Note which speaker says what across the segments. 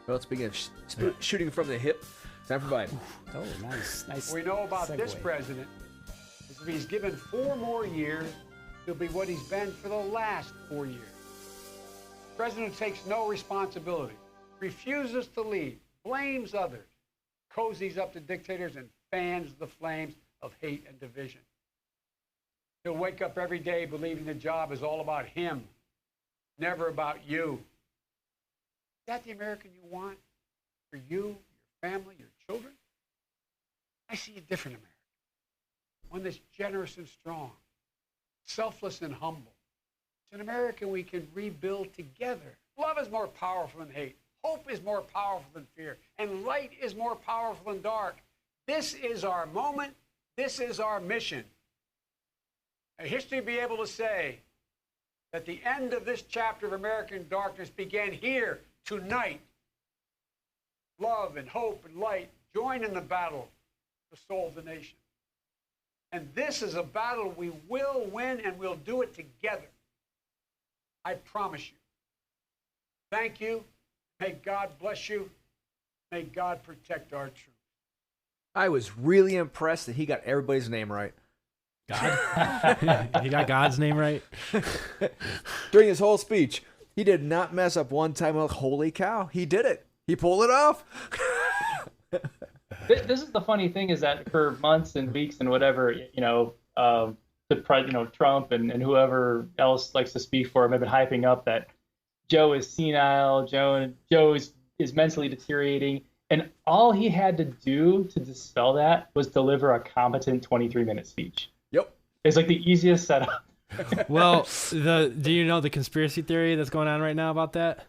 Speaker 1: Well, speaking of shooting from the hip, time for Biden.
Speaker 2: Oh, nice.
Speaker 3: What we know about this president is if he's given 4 more years, he'll be what he's been for the last 4 years. The president takes no responsibility, refuses to lead, blames others, cozies up to dictators, and fans the flames of hate and division. He'll wake up every day believing the job is all about him, never about you. Is that the American you want for you, your family, your children? I see a different American, one that's generous and strong, selfless and humble. It's an America we can rebuild together. Love is more powerful than hate. Hope is more powerful than fear. And light is more powerful than dark. This is our moment. This is our mission. History will be able to say that the end of this chapter of American darkness began here tonight. Love and hope and light join in the battle to solve the nation. And this is a battle we will win, and we'll do it together. I promise you. Thank you. May God bless you. May God protect our troops.
Speaker 1: I was really impressed that he got everybody's name right.
Speaker 4: God? He got God's name right?
Speaker 1: During his whole speech, he did not mess up one time. Like, holy cow, he did it. He pulled it off.
Speaker 5: This is the funny thing, is that for months and weeks and whatever, Trump and whoever else likes to speak for him have been hyping up that Joe is senile, Joe is mentally deteriorating, and all he had to do to dispel that was deliver a competent 23-minute speech.
Speaker 1: Yep.
Speaker 5: It's like the easiest setup.
Speaker 4: Well, do you know the conspiracy theory that's going on right now about that?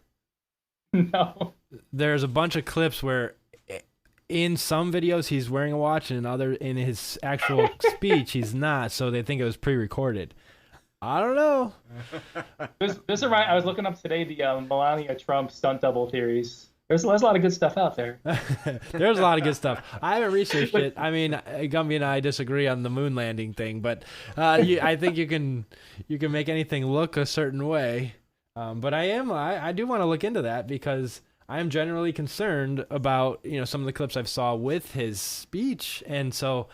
Speaker 5: No.
Speaker 4: There's a bunch of clips where in some videos he's wearing a watch, and in his actual speech he's not, so they think it was pre-recorded. I don't know.
Speaker 5: I was looking up today the Melania Trump stunt double theories. There's a lot of good stuff out there.
Speaker 4: There's a lot of good stuff. I haven't researched it. I mean, Gumby and I disagree on the moon landing thing, but I think you can make anything look a certain way. But I do want to look into that, because I am generally concerned about some of the clips I've saw with his speech, and so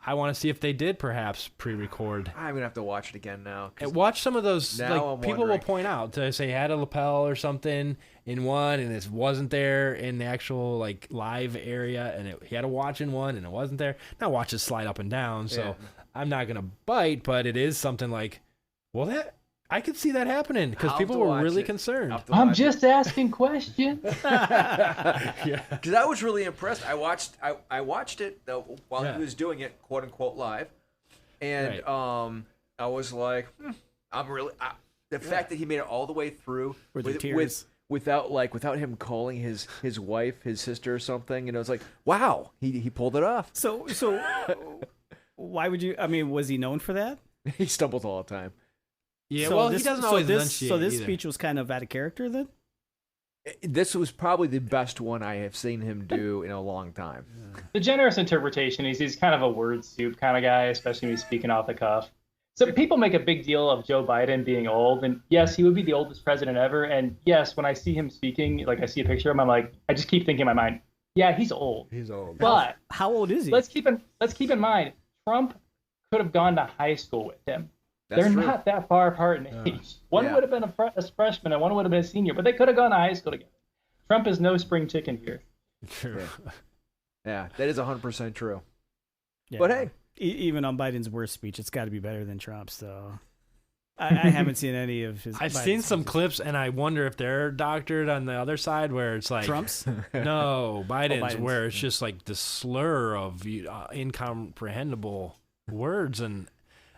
Speaker 4: I want to see if they did perhaps pre-record.
Speaker 1: I'm gonna have to watch it again now.
Speaker 4: And watch some of those.
Speaker 1: Now
Speaker 4: People will point out to say he had a lapel or something in one, and it wasn't there in the actual live area, and he had a watch in one, and it wasn't there. Now watches slide up and down, so I'm not gonna bite, but it is something I could see that happening, because people were really concerned.
Speaker 5: I'm just asking questions.
Speaker 1: Yeah, because I was really impressed. I watched it while he was doing it, quote unquote, live, and right. I was like, the fact that he made it all the way through without him calling his wife, his sister, or something. It's like, wow, he pulled it off.
Speaker 2: So why would you? I mean, was he known for that?
Speaker 1: He stumbles all the time.
Speaker 4: Yeah, so he doesn't always enunciate.
Speaker 2: So this speech was kind of out of character then?
Speaker 1: This was probably the best one I have seen him do in a long time.
Speaker 5: The generous interpretation is he's kind of a word soup kind of guy, especially when he's speaking off the cuff. So people make a big deal of Joe Biden being old, and yes, he would be the oldest president ever. And yes, when I see him speaking, I see a picture of him, I'm like, I just keep thinking in my mind, yeah, he's old.
Speaker 1: He's old.
Speaker 5: But
Speaker 2: how old is he?
Speaker 5: Let's keep in mind, Trump could have gone to high school with him. They're true. Not that far apart in age. One would have been a freshman and one would have been a senior, but they could have gone to high school together. Trump is no spring chicken here.
Speaker 4: True.
Speaker 1: Yeah, that is 100% true.
Speaker 2: Yeah,
Speaker 1: but hey,
Speaker 2: even on Biden's worst speech, it's got to be better than Trump's. So I haven't seen any of his.
Speaker 4: I've seen some clips, and I wonder if they're doctored on the other side, where it's like
Speaker 2: Trump's.
Speaker 4: No, Biden's, where it's just like the slur of incomprehensible words and.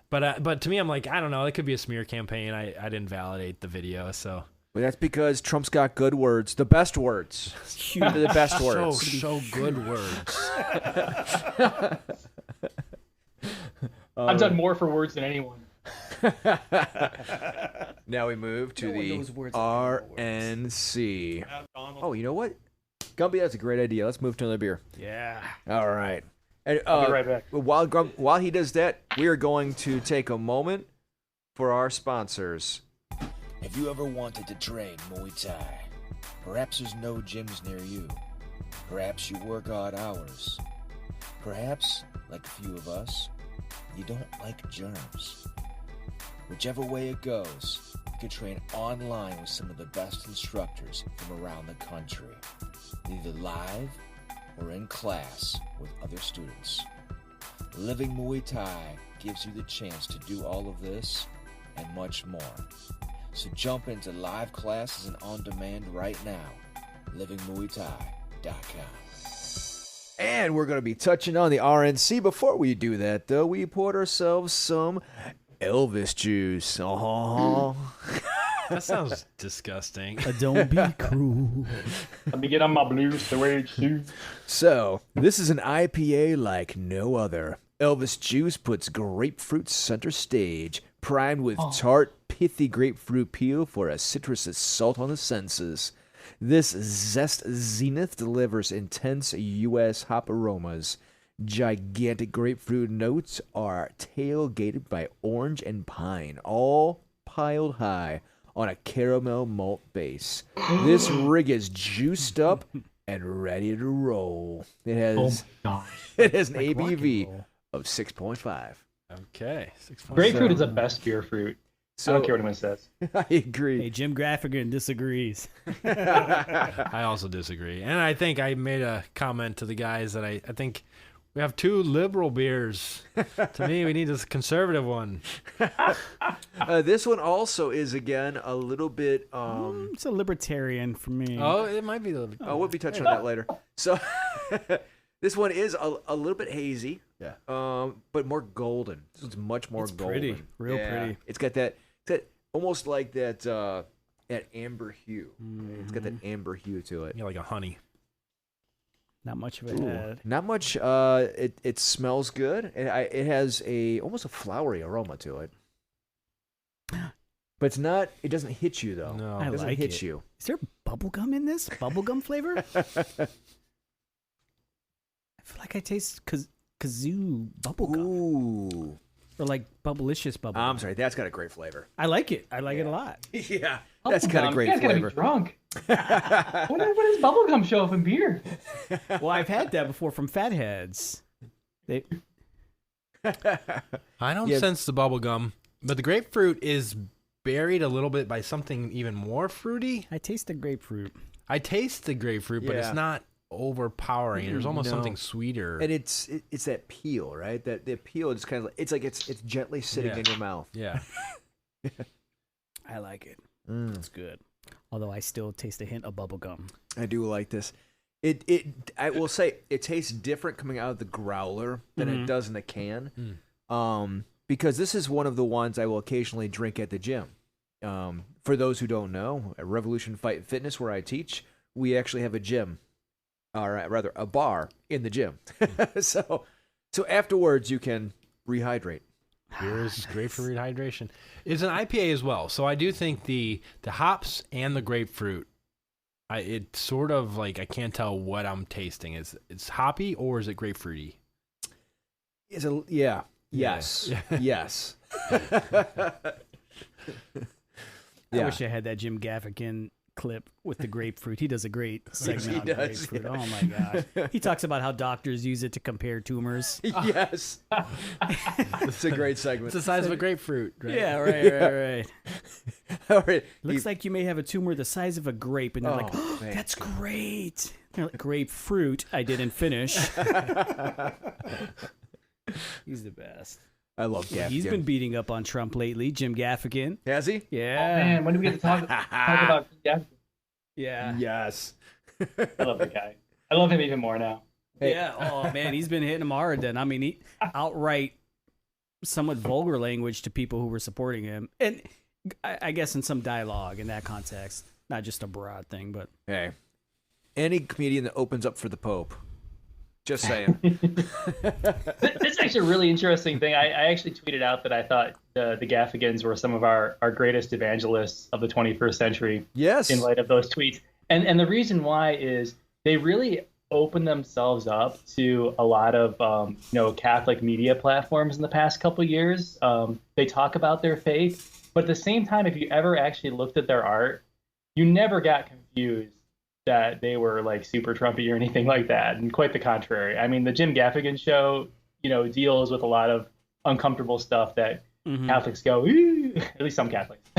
Speaker 4: But to me, I'm like, I don't know. It could be a smear campaign. I didn't validate the video, so.
Speaker 1: Well, that's because Trump's got good words, the best words, the best words.
Speaker 4: So good words.
Speaker 5: I've done more for words than anyone.
Speaker 1: Now we move to the RNC. Oh, you know what? Gumby, that's a great idea. Let's move to another beer.
Speaker 2: Yeah.
Speaker 1: All right. And,
Speaker 5: I'll be right back.
Speaker 1: While he does that, we are going to take a moment for our sponsors.
Speaker 6: Have you ever wanted to train Muay Thai, Perhaps there's no gyms near you. Perhaps you work odd hours. Perhaps, like a few of us, you don't like germs. Whichever way it goes, you can train online with some of the best instructors from around the country, either live or in class with other students. Living Muay Thai gives you the chance to do all of this and much more. So jump into live classes and on demand right now. livingmuaythai.com.
Speaker 1: And we're going to be touching on the RNC. Before we do that, though, we poured ourselves some Elvis juice.
Speaker 4: That sounds disgusting.
Speaker 2: Don't be cruel.
Speaker 5: Let me get on my blue suede shoes.
Speaker 1: So, this is an IPA like no other. Elvis juice puts grapefruit center stage, primed with tart, pithy grapefruit peel for a citrus assault on the senses. This Zest Zenith delivers intense U.S. hop aromas. Gigantic grapefruit notes are tailgated by orange and pine, all piled high on a caramel malt base. This rig is juiced up and ready to roll. It has an ABV of 6.5.
Speaker 4: Okay.
Speaker 5: Grapefruit is the best beer fruit.
Speaker 1: So,
Speaker 5: I don't care what anyone says.
Speaker 1: I agree.
Speaker 2: Hey, Jim Gaffigan disagrees.
Speaker 4: I also disagree. And I think I made a comment to the guys that I think we have two liberal beers. To me, we need a conservative one.
Speaker 1: This one also is, again, a little bit...
Speaker 2: It's a libertarian for me.
Speaker 4: Oh, it might be the...
Speaker 1: we'll be touching on that later. So, this one is a little bit hazy.
Speaker 4: Yeah.
Speaker 1: But more golden. This one's much more golden.
Speaker 2: Pretty. Real pretty.
Speaker 1: It's got that almost like that amber hue. It's got that amber hue to it.
Speaker 4: Yeah, like a honey.
Speaker 2: Not much of a head.
Speaker 1: Not much. It smells good. It has almost a flowery aroma to it. But it's not. It doesn't hit you though.
Speaker 4: No.
Speaker 2: I
Speaker 1: It doesn't
Speaker 2: like
Speaker 1: hit
Speaker 2: it.
Speaker 1: you.
Speaker 2: Is there bubblegum in this? Bubblegum flavor? I feel like I taste kazoo bubblegum.
Speaker 1: Ooh.
Speaker 2: Or like bubblicious bubblegum.
Speaker 1: I'm sorry. That's got a great flavor.
Speaker 2: I like it. I like it a lot.
Speaker 1: Yeah. That's got a great
Speaker 5: You guys
Speaker 1: flavor.
Speaker 5: gotta be drunk. when does bubblegum show up in beer?
Speaker 2: Well, I've had that before from Fatheads.
Speaker 4: I don't sense the bubble gum, but the grapefruit is buried a little bit by something even more fruity.
Speaker 2: I taste the grapefruit.
Speaker 4: I taste the grapefruit, but it's
Speaker 1: Yeah.
Speaker 4: not overpowering. There's almost
Speaker 1: No.
Speaker 4: something sweeter.
Speaker 1: And it's that peel, right? That the peel is kind of it's gently sitting
Speaker 4: Yeah.
Speaker 1: in your mouth.
Speaker 4: Yeah.
Speaker 2: I like it.
Speaker 1: Mm.
Speaker 2: It's good. Although I still taste a hint of bubblegum.
Speaker 1: I do like this. I will say it tastes different coming out of the growler than it does in the can. Because this is one of the ones I will occasionally drink at the gym. For those who don't know, at Revolution Fight Fitness, where I teach, we actually have a gym, or rather a bar in the gym. So afterwards you can rehydrate.
Speaker 4: Beer is great for rehydration. It's an IPA as well, so I do think the hops and the grapefruit. It's sort of like I can't tell what I'm tasting. It's hoppy or is it grapefruity?
Speaker 1: Yes. Yes.
Speaker 2: I wish I had that Jim Gaffigan clip with the grapefruit. He does a great segment on grapefruit.
Speaker 1: yeah.
Speaker 2: Oh my god. He talks about how doctors use it to compare tumors.
Speaker 1: Yes. It's a great segment.
Speaker 4: It's the size of a grapefruit, right?
Speaker 2: Yeah, right.
Speaker 1: All right.
Speaker 2: Looks like you may have a tumor the size of a grape, and they're like,
Speaker 1: Oh,
Speaker 2: oh, that's great. They're like, grapefruit, I didn't finish. He's the best.
Speaker 1: I love Gaffigan.
Speaker 2: He's been beating up on Trump lately, Jim Gaffigan.
Speaker 1: Has he?
Speaker 2: Yeah.
Speaker 5: Man, when do we get to talk about Jeff?
Speaker 2: Yeah.
Speaker 1: Yes.
Speaker 5: I love the guy. I love him even more now.
Speaker 2: Yeah. Oh man, he's been hitting him hard. Then I mean, he outright, somewhat vulgar language to people who were supporting him, and I guess in some dialogue in that context, not just a broad thing, but
Speaker 1: Hey, any comedian that opens up for the Pope, just saying.
Speaker 5: This is actually a really interesting thing. I actually tweeted out that I thought the Gaffigans were some of our greatest evangelists of the 21st century.
Speaker 1: Yes.
Speaker 5: In light of those tweets, and the reason why is they really opened themselves up to a lot of Catholic media platforms in the past couple of years. They talk about their faith, but at the same time, if you ever actually looked at their art, you never got confused that they were like super Trumpy or anything like that, and quite the contrary. I mean, the Jim Gaffigan show, deals with a lot of uncomfortable stuff that Catholics go, "Ooh," at least some Catholics.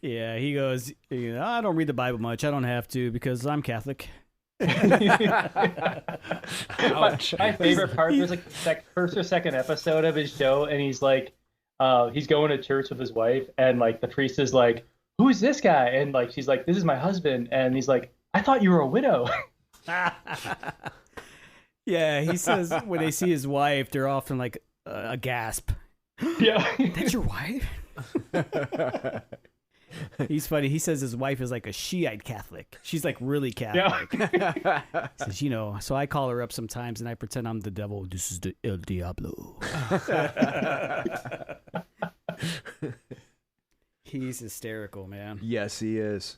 Speaker 2: Yeah, he goes, I don't read the Bible much. I don't have to because I'm Catholic.
Speaker 5: My favorite part was like the first or second episode of his show, and he's like, he's going to church with his wife, and like the priest is like, "Who is this guy?" And like she's like, "This is my husband," and he's like, "I thought you were a widow."
Speaker 2: Yeah, he says when they see his wife, they're often like a gasp.
Speaker 5: Yeah,
Speaker 2: that's your wife. He's funny. He says his wife is like a Shiite Catholic. She's like really Catholic. Yeah. Says, so I call her up sometimes and I pretend I'm the devil. This is the El Diablo. He's hysterical, man.
Speaker 1: Yes, he is.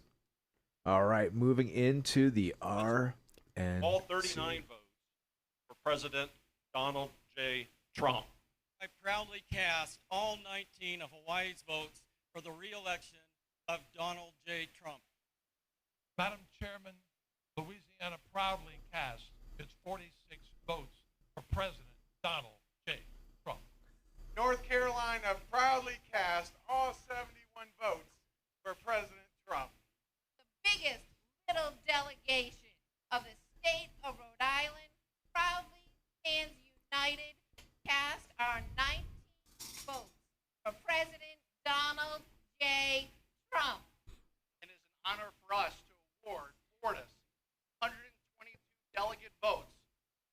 Speaker 1: All right, moving into the R and
Speaker 7: all 39 votes for President Donald J. Trump.
Speaker 8: I proudly cast all 19 of Hawaii's votes for the re-election of Donald J. Trump.
Speaker 9: Madam Chairman, Louisiana proudly cast its 46 votes for President Donald J. Trump.
Speaker 10: North Carolina proudly cast all 71 votes for President Trump.
Speaker 11: The biggest little delegation of the state of Rhode Island proudly stands united, cast our 19 votes for President Donald J. Trump.
Speaker 10: It is an honor for us to award Florida's 122 delegate votes,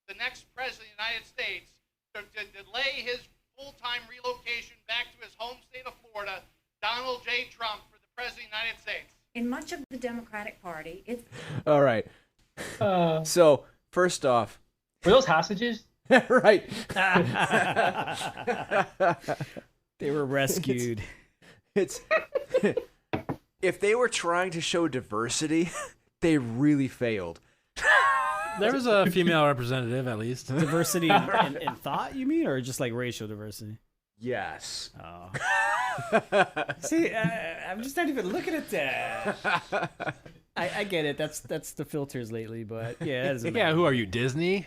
Speaker 10: the next president of the United States, to delay his full-time relocation back to his home state of Florida, Donald J. Trump, for the president of the United States.
Speaker 12: In much of the Democratic Party, it's...
Speaker 1: All right. So, first off...
Speaker 5: Were those hostages?
Speaker 1: Right.
Speaker 2: They were rescued.
Speaker 1: It's if they were trying to show diversity, they really failed.
Speaker 4: There was a female representative, at least.
Speaker 2: Diversity in thought, you mean, or just like racial diversity?
Speaker 1: Yes.
Speaker 2: Oh. See, I'm just not even looking at that. I get it. That's the filters lately, but yeah, that doesn't matter.
Speaker 4: Who are you, Disney?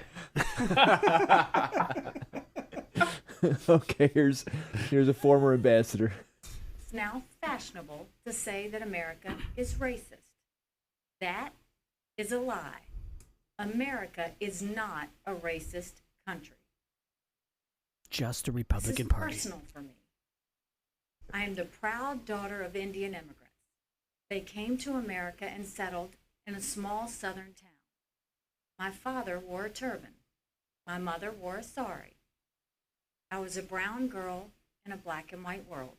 Speaker 1: Okay, here's a former ambassador.
Speaker 12: It's now fashionable to say that America is racist. That is a lie. America is not a racist country.
Speaker 2: Just a Republican
Speaker 12: this is
Speaker 2: Party.
Speaker 12: Personal for me. I am the proud daughter of Indian immigrants. They came to America and settled in a small southern town. My father wore a turban. My mother wore a sari. I was a brown girl in a black and white world.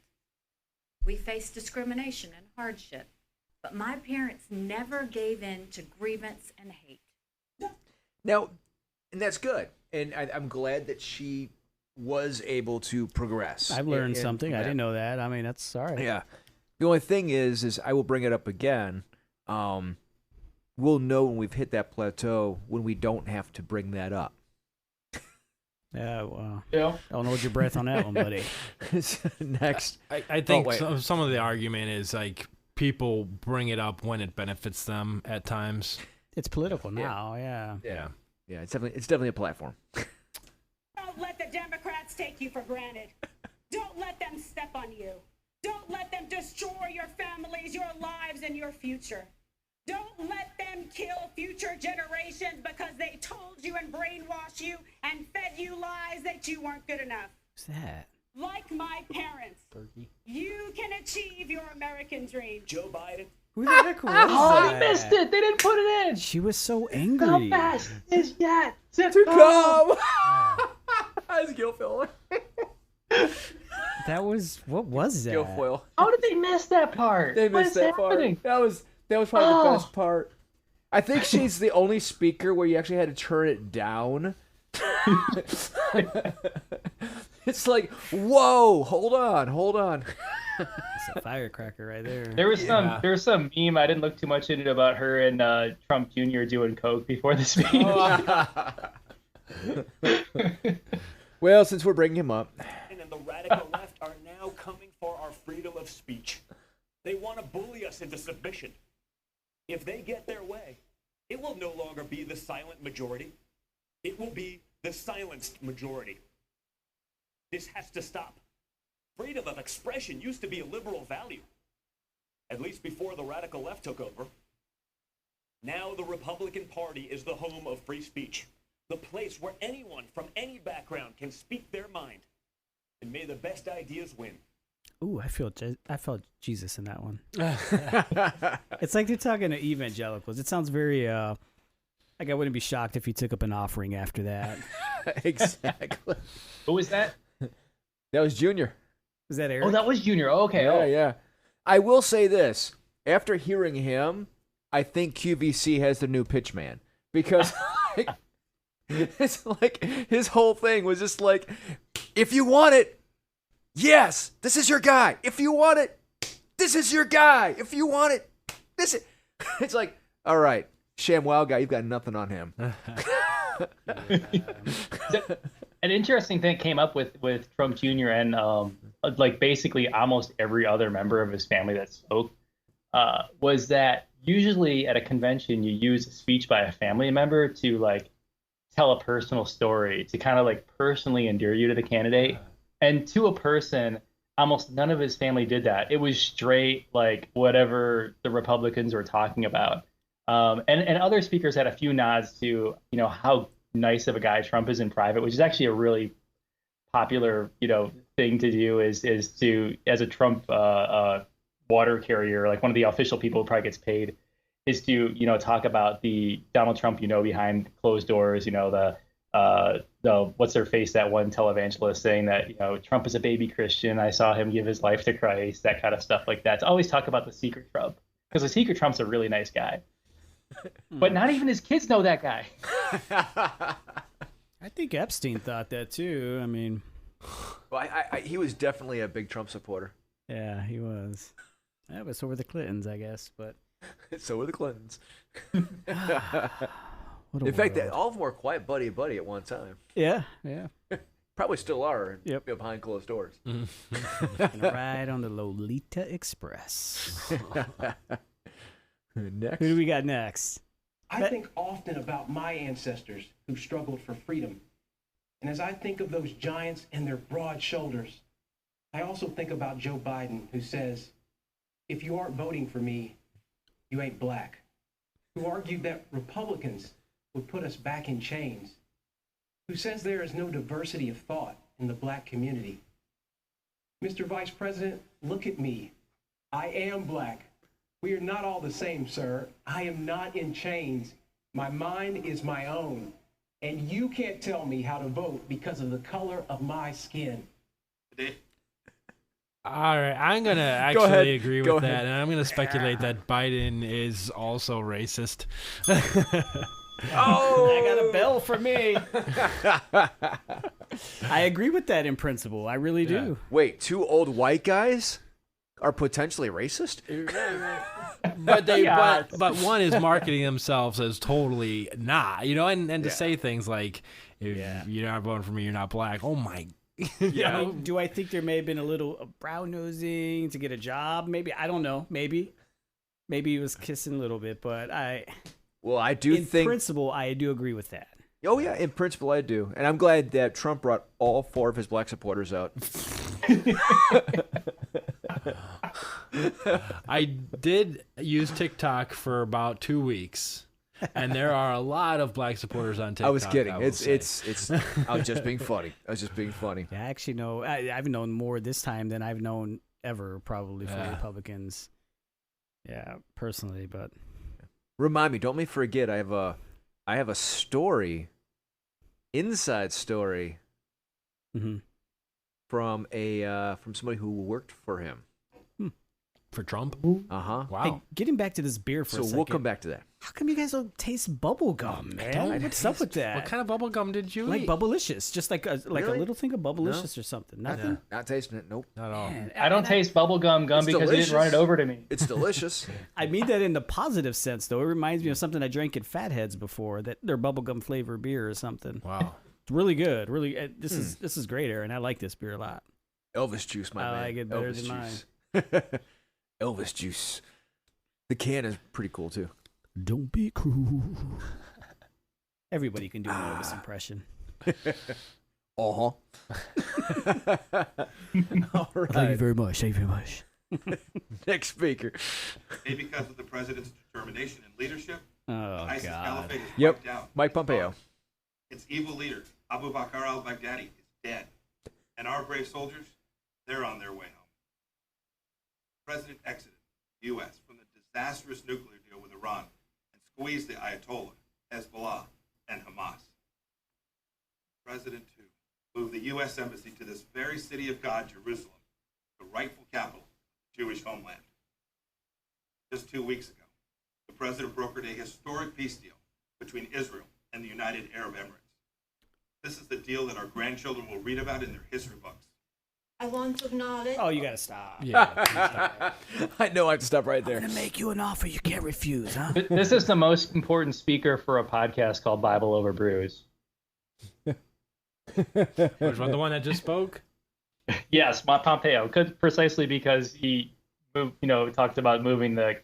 Speaker 12: We faced discrimination and hardship, but my parents never gave in to grievance and hate.
Speaker 1: Now, and that's good. And I'm glad that she was able to progress.
Speaker 2: I've learned something. I didn't know that. I mean, that's all right.
Speaker 1: Yeah. The only thing is I will bring it up again. We'll know when we've hit that plateau when we don't have to bring that up.
Speaker 2: Yeah, well,
Speaker 5: yeah.
Speaker 2: Don't hold your breath on that one, buddy.
Speaker 1: Next.
Speaker 4: I think some of the argument is like people bring it up when it benefits them at times.
Speaker 2: It's political now, yeah.
Speaker 1: Yeah, it's definitely a platform.
Speaker 13: Don't let the Democrats take you for granted. Don't let them step on you. Don't let them destroy your families, your lives, and your future. Don't let them kill future generations because they told you and brainwashed you and fed you lies that you weren't good enough.
Speaker 2: What's that?
Speaker 13: Like my parents, you can achieve your American dream.
Speaker 8: Joe Biden.
Speaker 2: Who the heck was that?
Speaker 5: I missed it. They didn't put it in.
Speaker 2: She was so angry.
Speaker 5: The best is yet
Speaker 1: to come. That's Guilfoyle.
Speaker 2: That was, what was that?
Speaker 1: Guilfoyle.
Speaker 5: How did they miss that part?
Speaker 1: They missed that happening? Part. That was probably the best part. I think she's the only speaker where you actually had to turn it down. It's like, whoa, hold on.
Speaker 2: It's a firecracker right there.
Speaker 5: There was some meme. I didn't look too much into it about her and Trump Jr. doing coke before the speech.
Speaker 1: Well, since we're bringing him up,
Speaker 8: And the radical left are now coming for our freedom of speech. They want to bully us into submission.
Speaker 14: If they get their way, it will no longer be the silent majority. It will be the silenced majority. This has to stop. Freedom of expression used to be a liberal value, at least before the radical left took over. Now the Republican Party is the home of free speech, the place where anyone from any background can speak their mind. And may the best ideas win.
Speaker 2: Ooh, I felt Jesus in that one. It's like they're talking to evangelicals. It sounds very like I wouldn't be shocked if he took up an offering after that.
Speaker 1: Exactly.
Speaker 5: Who was that?
Speaker 1: That was Junior.
Speaker 2: Was that Eric?
Speaker 5: Oh, that was Junior. Oh, okay.
Speaker 1: Yeah. I will say this. After hearing him, I think QVC has the new pitch man. Because it's like his whole thing was just like, if you want it, yes, this is your guy. If you want it, this is your guy. If you want it, this is... It's like, all right, ShamWow guy, you've got nothing on him.
Speaker 5: An interesting thing came up with Trump Jr. and like basically almost every other member of his family that spoke was that usually at a convention you use a speech by a family member to like tell a personal story to kind of like personally endear you to the candidate. And to a person, almost none of his family did that. It was straight like whatever the Republicans were talking about. And other speakers had a few nods to, how nice of a guy Trump is in private, which is actually a really popular, thing to do is to, as a Trump water carrier, like one of the official people who probably gets paid, is to, talk about the Donald Trump, behind closed doors, the what's their face, that one televangelist saying that, Trump is a baby Christian. I saw him give his life to Christ, that kind of stuff like that. To always talk about the secret Trump, because the secret Trump's a really nice guy. But not even his kids know that guy.
Speaker 2: I think Epstein thought that too. I mean,
Speaker 1: well, he was definitely a big Trump supporter.
Speaker 2: Yeah, he was. Yeah, but so were the Clintons, I guess. But
Speaker 1: so were the Clintons.
Speaker 2: In
Speaker 1: fact, all of them were quite buddy at one time.
Speaker 2: Yeah.
Speaker 1: Probably still are. Yep. Behind closed doors.
Speaker 2: Right on the Lolita Express.
Speaker 1: Next.
Speaker 2: Who do we got next?
Speaker 15: I think often about my ancestors who struggled for freedom. And as I think of those giants and their broad shoulders, I also think about Joe Biden, who says, if you aren't voting for me, you ain't black. Who argued that Republicans would put us back in chains. Who says there is no diversity of thought in the black community. Mr. Vice President, look at me. I am black. We are not all the same, sir. I am not in chains. My mind is my own. And you can't tell me how to vote because of the color of my skin.
Speaker 4: All right, I'm going to actually agree with that, and I'm going to speculate that Biden is also racist.
Speaker 2: I got a bell for me. I agree with that in principle. I really do.
Speaker 1: Wait, two old white guys are potentially racist?
Speaker 4: But one is marketing themselves as totally not, and to say things like, if you're not voting for me, you're not black. Oh my.
Speaker 2: Do I think there may have been a little brown nosing to get a job? Maybe. I don't know. Maybe he was kissing a little bit, but I do think in principle, I do agree with that.
Speaker 1: Oh yeah, in principle I do. And I'm glad that Trump brought all 4 of his black supporters out.
Speaker 4: I did use TikTok for about 2 weeks, and there are a lot of black supporters on TikTok.
Speaker 1: I was kidding. It's I was just being funny.
Speaker 2: Yeah, I actually know. I've known more this time than I've known ever, probably for Republicans. Yeah, personally, but
Speaker 1: remind me. Don't let me forget. I have a story, inside story, from somebody who worked for him.
Speaker 4: For Trump?
Speaker 1: Uh-huh.
Speaker 4: Wow.
Speaker 2: Hey, getting back to this beer for a second.
Speaker 1: So we'll come back to that.
Speaker 2: How come you guys don't taste bubble gum, man? What's up with that?
Speaker 4: What kind of bubble gum did you
Speaker 2: eat?
Speaker 4: Like
Speaker 2: Bubblicious. Just like a little thing of Bubblicious or something. Nothing?
Speaker 1: Not tasting it. Nope.
Speaker 4: Not at all.
Speaker 2: Man,
Speaker 5: I don't taste bubblegum gum because
Speaker 1: delicious.
Speaker 5: you didn't run it over to me.
Speaker 1: It's delicious.
Speaker 2: I mean that in the positive sense, though. It reminds me of something I drank at Fatheads before, that their bubblegum flavored beer or something.
Speaker 4: Wow.
Speaker 2: It's really good. Really, this is great, Aaron. I like this beer a lot.
Speaker 1: Elvis juice, my man.
Speaker 2: I like it better than
Speaker 1: mine. Elvis juice. The can is pretty cool too.
Speaker 2: Don't be cruel. Everybody can do an Elvis impression.
Speaker 1: All right.
Speaker 2: Thank you very much. Thank you very much.
Speaker 1: Next speaker.
Speaker 16: Because of the president's determination and leadership, the ISIS caliphate is
Speaker 1: Yep.
Speaker 16: wiped out.
Speaker 1: Mike Pompeo.
Speaker 16: Its evil leader, Abu Bakr al-Baghdadi, is dead. And our brave soldiers, they're on their way home. The president exited the U.S. from the disastrous nuclear deal with Iran and squeezed the Ayatollah, Hezbollah, and Hamas. The president, too, moved the U.S. Embassy to this very city of God, Jerusalem, the rightful capital of the Jewish homeland. Just 2 weeks ago, the president brokered a historic peace deal between Israel and the United Arab Emirates. This is the deal that our grandchildren will read about in their history books.
Speaker 11: I want to acknowledge.
Speaker 2: Oh, you gotta stop.
Speaker 4: Yeah.
Speaker 1: I know I have to stop right there.
Speaker 2: I'm gonna make you an offer you can't refuse, huh?
Speaker 5: This is the most important speaker for a podcast called Bible Over Brews.
Speaker 4: Which one? The one that just spoke?
Speaker 5: Yes, Pompeo, precisely because he moved, talked about moving the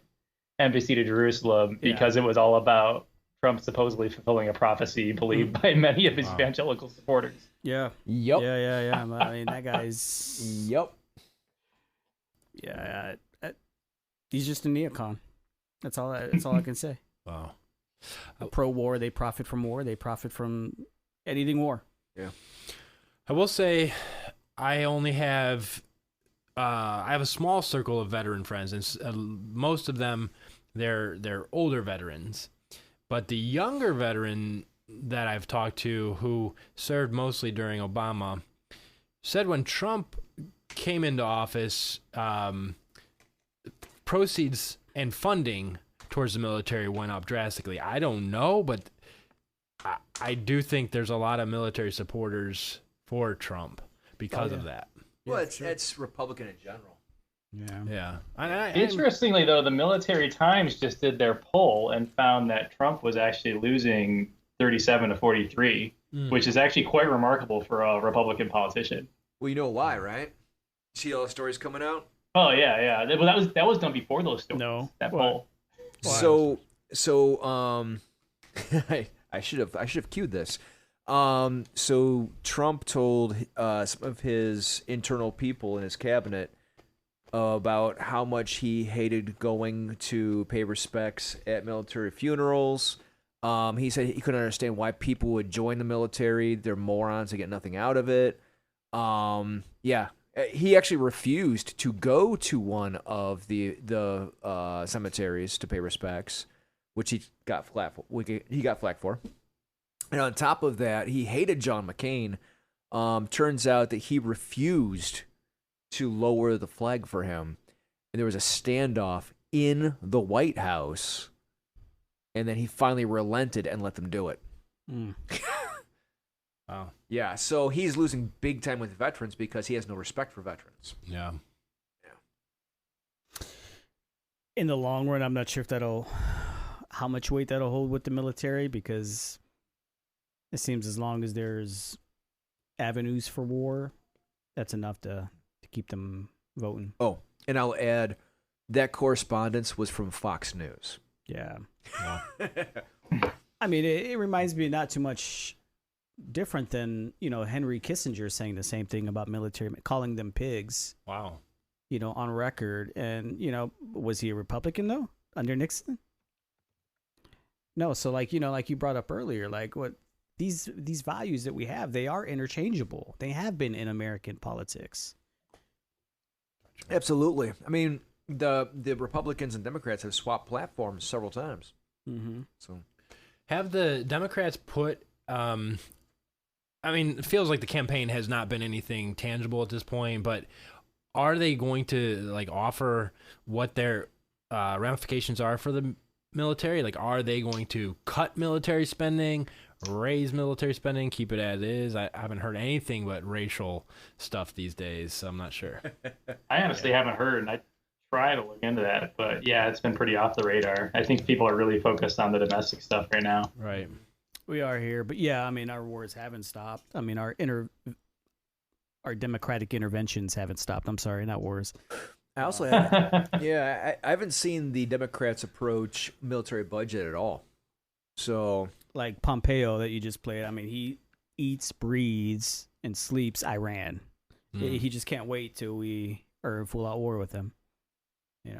Speaker 5: embassy to Jerusalem because it was all about Trump supposedly fulfilling a prophecy believed by many of his evangelical supporters.
Speaker 2: Yeah.
Speaker 1: Yep.
Speaker 2: Yeah. I mean, that guy's.
Speaker 1: Yep.
Speaker 2: Yeah. He's just a neocon. That's all I can say.
Speaker 4: Wow.
Speaker 2: Pro-war, they profit from war. They profit from anything war.
Speaker 1: Yeah.
Speaker 4: I will say, I only have I have a small circle of veteran friends, and most of them they're older veterans. But the younger veteran that I've talked to, who served mostly during Obama, said when Trump came into office, proceeds and funding towards the military went up drastically. I don't know, but I do think there's a lot of military supporters for Trump because of that.
Speaker 1: Well, it's Republican in general.
Speaker 4: Yeah.
Speaker 5: Interestingly, though, the Military Times just did their poll and found that Trump was actually losing 37 to 43, which is actually quite remarkable for a Republican politician.
Speaker 1: Well, you know why, right? See all the stories coming out?
Speaker 5: Oh yeah. Well, that was done before those stories.
Speaker 2: No,
Speaker 5: that poll.
Speaker 1: So I should have cued this. So Trump told some of his internal people in his cabinet about how much he hated going to pay respects at military funerals. He said he couldn't understand why people would join the military. They're morons. They get nothing out of it. He actually refused to go to one of the cemeteries to pay respects, which he got flack for. And on top of that, he hated John McCain. Turns out that he refused to lower the flag for him. And there was a standoff in the White House. And then he finally relented and let them do it.
Speaker 4: Wow.
Speaker 1: Yeah, so he's losing big time with veterans because he has no respect for veterans.
Speaker 4: Yeah.
Speaker 2: In the long run, I'm not sure if how much weight that'll hold with the military, because it seems as long as there's avenues for war, that's enough to keep them voting.
Speaker 1: Oh, and I'll add that correspondence was from Fox News.
Speaker 2: Yeah. I mean, it reminds me not too much different than, Henry Kissinger saying the same thing about military, calling them pigs.
Speaker 4: Wow.
Speaker 2: On record. And, was he a Republican though under Nixon? No. So like you brought up earlier, like what these values that we have, they are interchangeable. They have been in American politics.
Speaker 1: Absolutely. I mean, the Republicans and Democrats have swapped platforms several times.
Speaker 2: Mm-hmm.
Speaker 1: So,
Speaker 4: have the Democrats put? It feels like the campaign has not been anything tangible at this point. But are they going to offer what their ramifications are for the military? Like, are they going to cut military spending, raise military spending, keep it as is? I haven't heard anything but racial stuff these days, so I'm not sure.
Speaker 5: I honestly haven't heard, and I try to look into that, but yeah, it's been pretty off the radar. I think people are really focused on the domestic stuff right now.
Speaker 4: Right.
Speaker 2: We are here, but yeah, I mean, our wars haven't stopped. I mean, our democratic interventions haven't stopped. I'm sorry, not wars.
Speaker 1: I also have, I haven't seen the Democrats approach military budget at all. So,
Speaker 2: like Pompeo that you just played, I mean, he eats, breathes, and sleeps Iran. He just can't wait till we are in full-out war with him.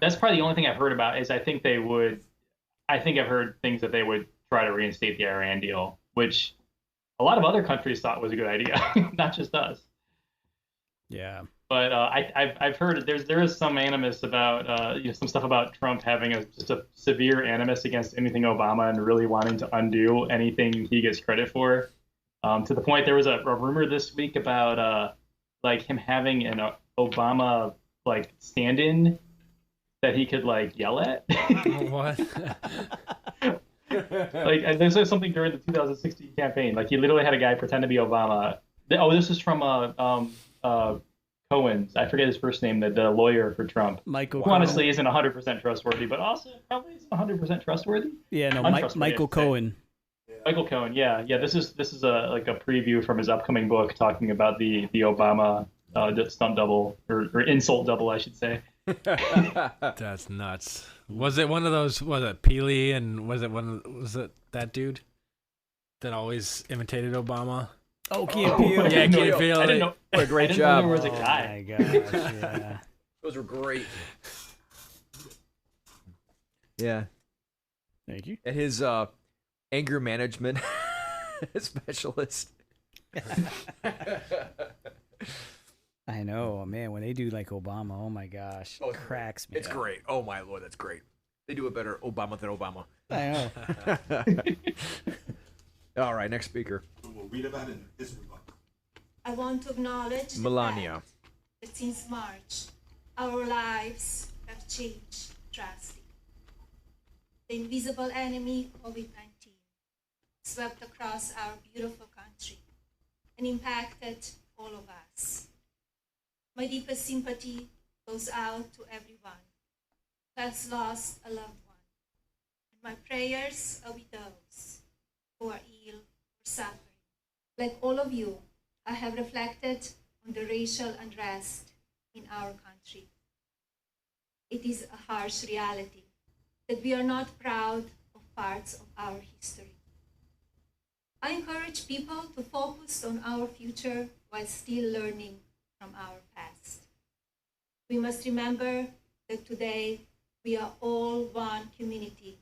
Speaker 5: That's probably the only thing I've heard about is I think I've heard things that they would try to reinstate the Iran deal, which a lot of other countries thought was a good idea, not just us.
Speaker 2: Yeah.
Speaker 5: But I've heard there is some animus about some stuff about Trump having just a severe animus against anything Obama and really wanting to undo anything he gets credit for. To the point there was a rumor this week about like him having an Obama like stand-in that he could like yell at.
Speaker 4: What?
Speaker 5: Like there's something during the 2016 campaign. Like he literally had a guy pretend to be Obama. Oh, this is from Cohen's. I forget his first name. The lawyer for Trump.
Speaker 2: Michael.
Speaker 5: Who honestly isn't 100% trustworthy, but also probably isn't 100% trustworthy.
Speaker 2: Yeah, no, Michael Cohen.
Speaker 5: Michael Cohen. Yeah. This is a preview from his upcoming book talking about the Obama stunt double or insult double, I should say.
Speaker 4: That's nuts. Was it one of those? Was it Peely and was it that dude that always imitated Obama?
Speaker 2: Oh, Key and Peele.
Speaker 4: Yeah, Key and Peele.
Speaker 5: I didn't know.
Speaker 1: What a great
Speaker 5: I didn't
Speaker 1: job.
Speaker 5: know there was a guy.
Speaker 2: Oh my gosh, yeah.
Speaker 1: Those were great. Yeah.
Speaker 2: Thank you.
Speaker 1: And his anger management specialist.
Speaker 2: I know, man. When they do like Obama, oh my gosh, it cracks me.
Speaker 1: It's great. Oh my Lord, that's great. They do a better Obama than Obama.
Speaker 2: I know.
Speaker 1: All right, next speaker.
Speaker 16: We'll read about it in history book.
Speaker 17: I want to acknowledge
Speaker 1: Melania.
Speaker 17: that since March, our lives have changed drastically. The invisible enemy, COVID-19, swept across our beautiful country and impacted all of us. My deepest sympathy goes out to everyone who has lost a loved one, and my prayers are with those who are ill or suffering. Like all of you, I have reflected on the racial unrest in our country. It is a harsh reality that we are not proud of parts of our history. I encourage people to focus on our future while still learning from our past. We must remember that today we are all one community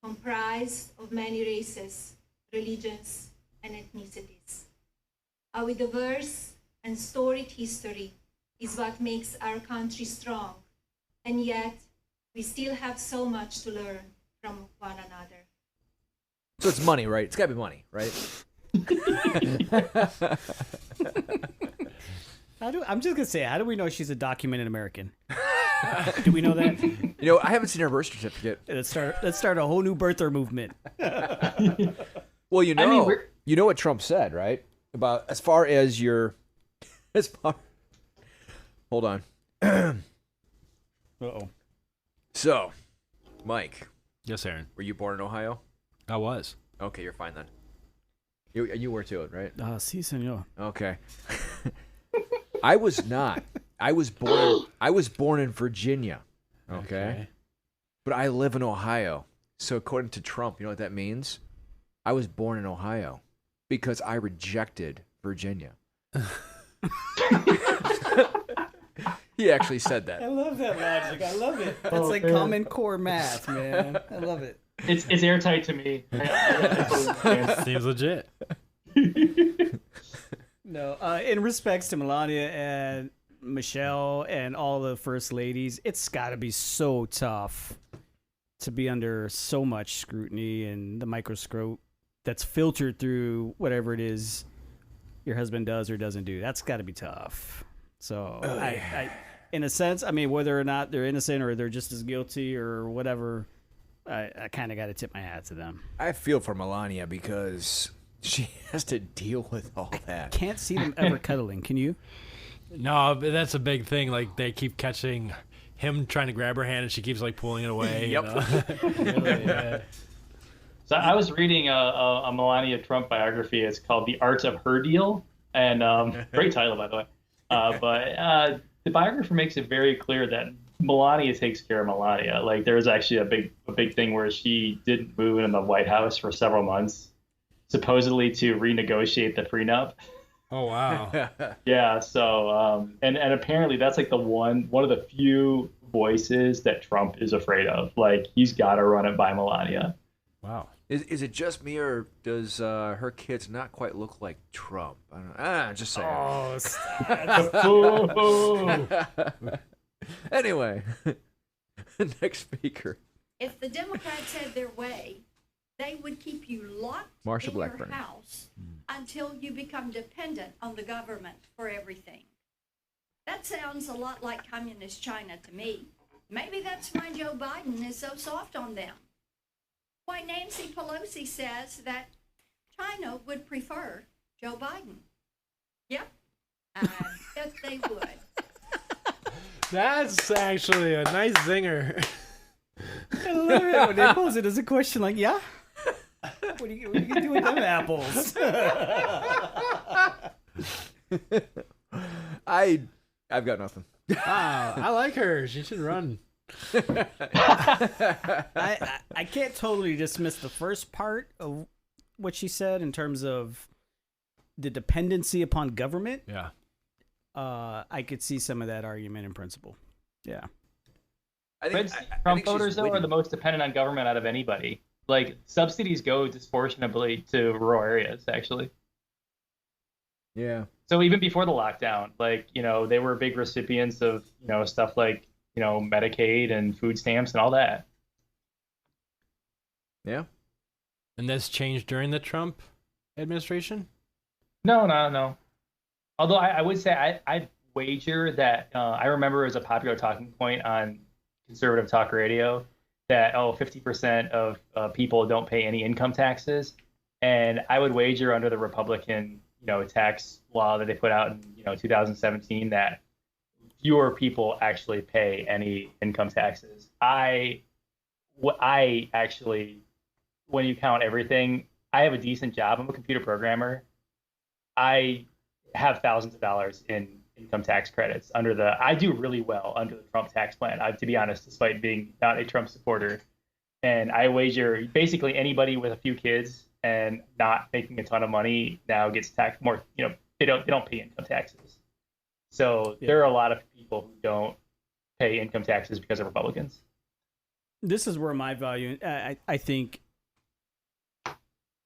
Speaker 17: comprised of many races, religions, and ethnicities. Our diverse and storied history is what makes our country strong, and yet we still have so much to learn from one another.
Speaker 1: So it's money, right? It's got to be money, right?
Speaker 2: I'm just gonna say, how do we know she's a documented American? Do we know that?
Speaker 1: You know, I haven't seen her birth certificate.
Speaker 2: Let's start a whole new birther movement.
Speaker 1: Well, you know what Trump said, right? About as far as your, hold on.
Speaker 2: Uh-oh.
Speaker 1: So, Mike.
Speaker 4: Yes, Aaron.
Speaker 1: Were you born in Ohio?
Speaker 4: I was.
Speaker 1: Okay, you're fine then. You were too, right?
Speaker 2: Sí, señor.
Speaker 1: Okay. I was not. I was born in Virginia. Okay? But I live in Ohio. So according to Trump, you know what that means? I was born in Ohio because I rejected Virginia. He actually said that.
Speaker 2: I love that logic. I love it. That's like Common Core math, man. I love it.
Speaker 5: It's airtight to me.
Speaker 4: Seems legit.
Speaker 2: No, in respects to Melania and Michelle and all the first ladies, it's got to be so tough to be under so much scrutiny and the microscope that's filtered through whatever it is your husband does or doesn't do. That's got to be tough. So I, in a sense, I mean, whether or not they're innocent or they're just as guilty or whatever, I kind of got to tip my hat to them.
Speaker 1: I feel for Melania because she has to deal with all that.
Speaker 2: I can't see them ever cuddling. Can you?
Speaker 4: No, but that's a big thing. Like, they keep catching him trying to grab her hand, and she keeps, like, pulling it away.
Speaker 1: Yep.
Speaker 4: Yeah.
Speaker 5: So I was reading a Melania Trump biography. It's called The Art of Her Deal, and great title, by the way. But the biographer makes it very clear that Melania takes care of Melania. Like there was actually a big thing where she didn't move in the White House for several months, supposedly to renegotiate the prenup.
Speaker 4: Oh wow.
Speaker 5: Yeah. So and apparently that's like the one of the few voices that Trump is afraid of. Like he's got to run it by Melania.
Speaker 4: Wow.
Speaker 1: Is it just me, or does her kids not quite look like Trump? I don't know. Just saying. Anyway, next speaker.
Speaker 18: If the Democrats had their way, they would keep you locked
Speaker 1: Marsha
Speaker 18: in
Speaker 1: Blackburn.
Speaker 18: your house until you become dependent on the government for everything. That sounds a lot like communist China to me. Maybe that's why Joe Biden is so soft on them. Why Nancy Pelosi says that China would prefer Joe Biden. Yep, I bet they would.
Speaker 4: That's actually a nice zinger.
Speaker 2: I love it when they pose it as a question like, yeah? What are you gonna do with them apples?
Speaker 1: I've got nothing.
Speaker 4: Wow, I like her. She should run.
Speaker 2: I can't totally dismiss the first part of what she said in terms of the dependency upon government.
Speaker 4: Yeah.
Speaker 2: I could see some of that argument in principle. Yeah.
Speaker 5: Trump voters, though, are the most dependent on government out of anybody. Like, subsidies go disproportionately to rural areas, actually.
Speaker 1: Yeah.
Speaker 5: So even before the lockdown, like, you know, they were big recipients of, you know, stuff like, you know, Medicaid and food stamps and all that.
Speaker 1: Yeah.
Speaker 4: And this changed during the Trump administration?
Speaker 5: No. Although I would say I wager that I remember as a popular talking point on conservative talk radio that 50% of people don't pay any income taxes, and I would wager under the Republican tax law that they put out in 2017 that fewer people actually pay any income taxes. I actually, when you count everything, I have a decent job. I'm a computer programmer. I have thousands of dollars in income tax credits I do really well under the Trump tax plan, to be honest, despite being not a Trump supporter. And I wager basically anybody with a few kids and not making a ton of money now gets taxed more. They don't pay income taxes. So there are a lot of people who don't pay income taxes because of Republicans.
Speaker 2: This is where my value, I think,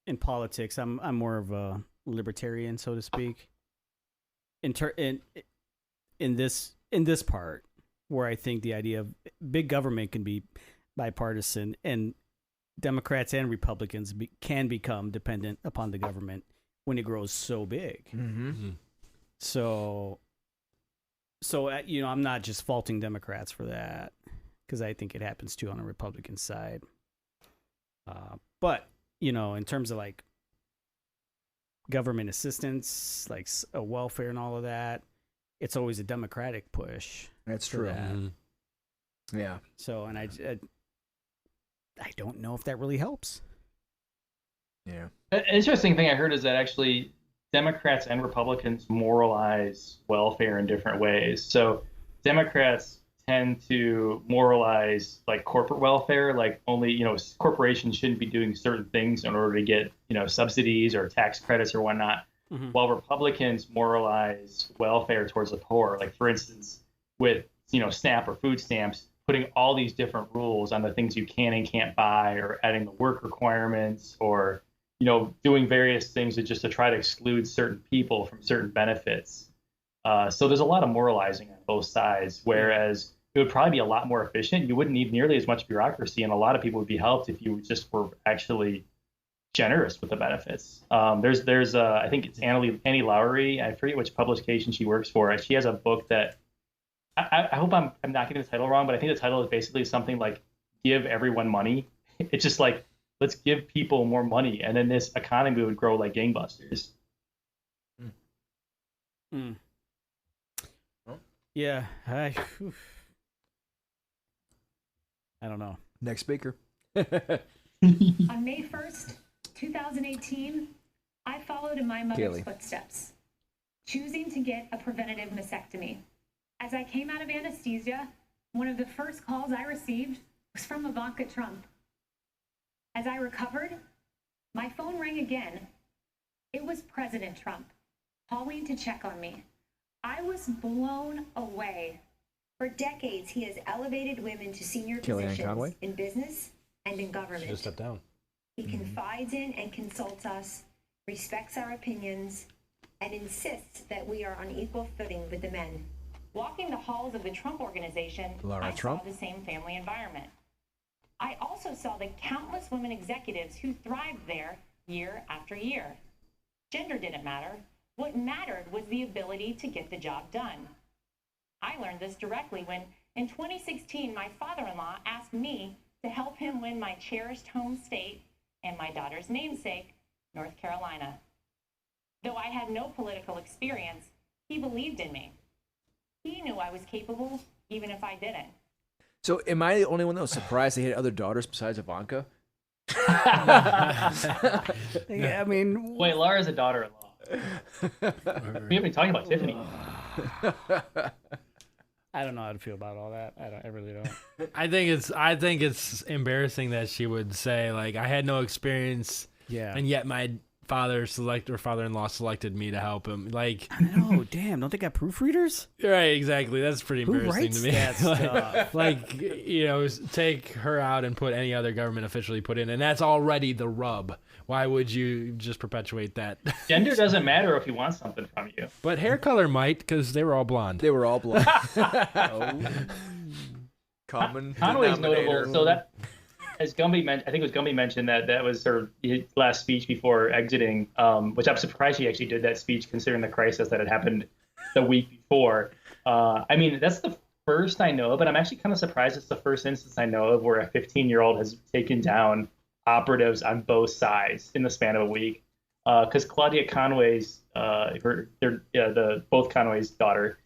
Speaker 2: in politics, I'm more of a libertarian, so to speak. In this part, where I think the idea of big government can be bipartisan, and Democrats and Republicans can become dependent upon the government when it grows so big.
Speaker 1: Mm-hmm.
Speaker 2: So I'm not just faulting Democrats for that, because I think it happens too on the Republican side. But in terms of like government assistance, like welfare and all of that, it's always a Democratic push.
Speaker 1: That's true.
Speaker 2: That.
Speaker 1: Mm-hmm. Yeah.
Speaker 2: So, and I don't know if that really helps.
Speaker 1: Yeah.
Speaker 5: An interesting thing I heard is that actually Democrats and Republicans moralize welfare in different ways. So Democrats tend to moralize like corporate welfare, like only, corporations shouldn't be doing certain things in order to get, subsidies or tax credits or whatnot. Mm-hmm. While Republicans moralize welfare towards the poor, like for instance, with, SNAP or food stamps, putting all these different rules on the things you can and can't buy, or adding the work requirements, or, doing various things to try to exclude certain people from certain benefits. So there's a lot of moralizing on both sides, whereas it would probably be a lot more efficient. You wouldn't need nearly as much bureaucracy, and a lot of people would be helped if you just were actually generous with the benefits. There's I think it's Annie Lowry. I forget which publication she works for. She has a book that I hope I'm not getting the title wrong, but I think the title is basically something like "Give Everyone Money." It's just like, let's give people more money, and then this economy would grow like gangbusters.
Speaker 2: Mm. Yeah, I don't know.
Speaker 1: Next speaker.
Speaker 19: On May 1st, 2018, I followed in my mother's footsteps, choosing to get a preventative mastectomy. As I came out of anesthesia, one of the first calls I received was from Ivanka Trump. As I recovered, my phone rang again. It was President Trump calling to check on me. I was blown away.
Speaker 20: For decades, he has elevated women to senior
Speaker 4: Kellyanne
Speaker 20: positions
Speaker 4: Conway?
Speaker 20: in business and in government.
Speaker 4: Just step down.
Speaker 20: He confides in and consults us, respects our opinions, and insists that we are on equal footing with the men.
Speaker 21: Walking the halls of the Trump Organization,
Speaker 4: Laura
Speaker 21: I
Speaker 4: Trump?
Speaker 21: saw the same family environment. I also saw the countless women executives who thrived there year after year. Gender didn't matter. What mattered was the ability to get the job done. I learned this directly when, in 2016, my father-in-law asked me to help him win my cherished home state and my daughter's namesake, North Carolina. Though I had no political experience, he believed in me. He knew I was capable, even if I didn't.
Speaker 1: So, am I the only one that was surprised they had other daughters besides Ivanka?
Speaker 2: Yeah, I mean,
Speaker 5: wait, Laura's a daughter-in-law. We haven't been talking about Tiffany.
Speaker 2: I don't know how to feel about all that. I really don't.
Speaker 4: I think it's embarrassing that she would say, like, I had no experience, and yet my father-in-law selected me to help him. Like,
Speaker 2: I know, damn, don't they got proofreaders?
Speaker 4: Right, exactly. That's pretty
Speaker 2: Who
Speaker 4: embarrassing
Speaker 2: writes
Speaker 4: to me.
Speaker 2: that stuff?
Speaker 4: like, you know, take her out and put any other government official you put in, and that's already the rub. Why would you just perpetuate that?
Speaker 5: Gender doesn't matter if he wants something from you.
Speaker 4: But hair color might, because they were all blonde.
Speaker 1: They were all blonde. Common
Speaker 5: Conway's
Speaker 1: denominator.
Speaker 5: notable. So that, as Gumby mentioned, I think it was Gumby mentioned that was her last speech before exiting, which I'm surprised she actually did that speech considering the crisis that had happened the week before. I mean, that's the first I know of, but I'm actually kind of surprised it's the first instance I know of where a 15-year-old has taken down operatives on both sides in the span of a week. Because Claudia Conway's, both Conway's daughter,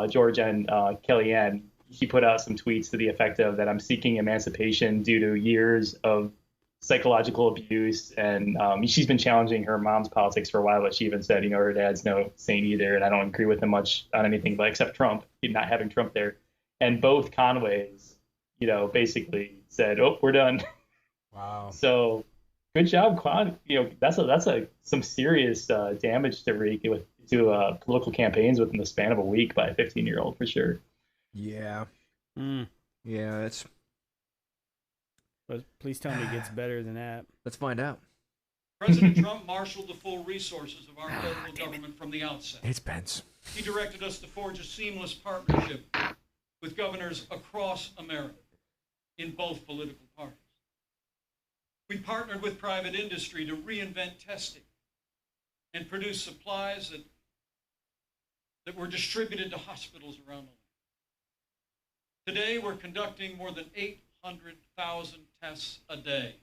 Speaker 5: Georgia and Kellyanne, she put out some tweets to the effect of that I'm seeking emancipation due to years of psychological abuse. And she's been challenging her mom's politics for a while, but she even said, her dad's no saint either. And I don't agree with him much on anything, but except Trump, not having Trump there. And both Conways, basically said, oh, we're done.
Speaker 4: Wow.
Speaker 5: So good job, Claude. That's some serious damage to wreak to political campaigns within the span of a week by a 15-year-old for sure.
Speaker 1: Yeah. Yeah, it's.
Speaker 2: But please tell me it gets better than that.
Speaker 1: Let's find out.
Speaker 7: President Trump marshaled the full resources of our federal government from the outset.
Speaker 1: It's Pence.
Speaker 7: He directed us to forge a seamless partnership with governors across America in both political parties. We partnered with private industry to reinvent testing and produce supplies that were distributed to hospitals around the land. Today, we're conducting more than 800,000 tests a day,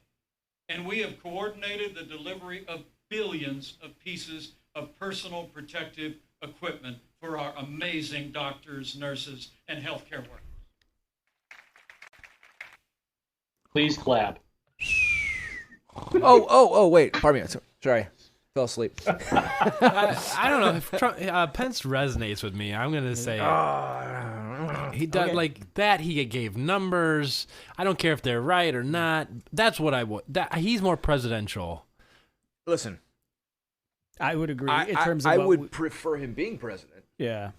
Speaker 7: and we have coordinated the delivery of billions of pieces of personal protective equipment for our amazing doctors, nurses, and healthcare workers.
Speaker 5: Please clap.
Speaker 1: Oh, wait. Pardon me. Sorry. Fell asleep.
Speaker 4: I don't know if Pence resonates with me. I'm going to say he does like that. He gave numbers. I don't care if they're right or not. That's what I want. He's more presidential.
Speaker 1: Listen,
Speaker 2: I would agree in terms of
Speaker 1: I would prefer him being president.
Speaker 2: Yeah.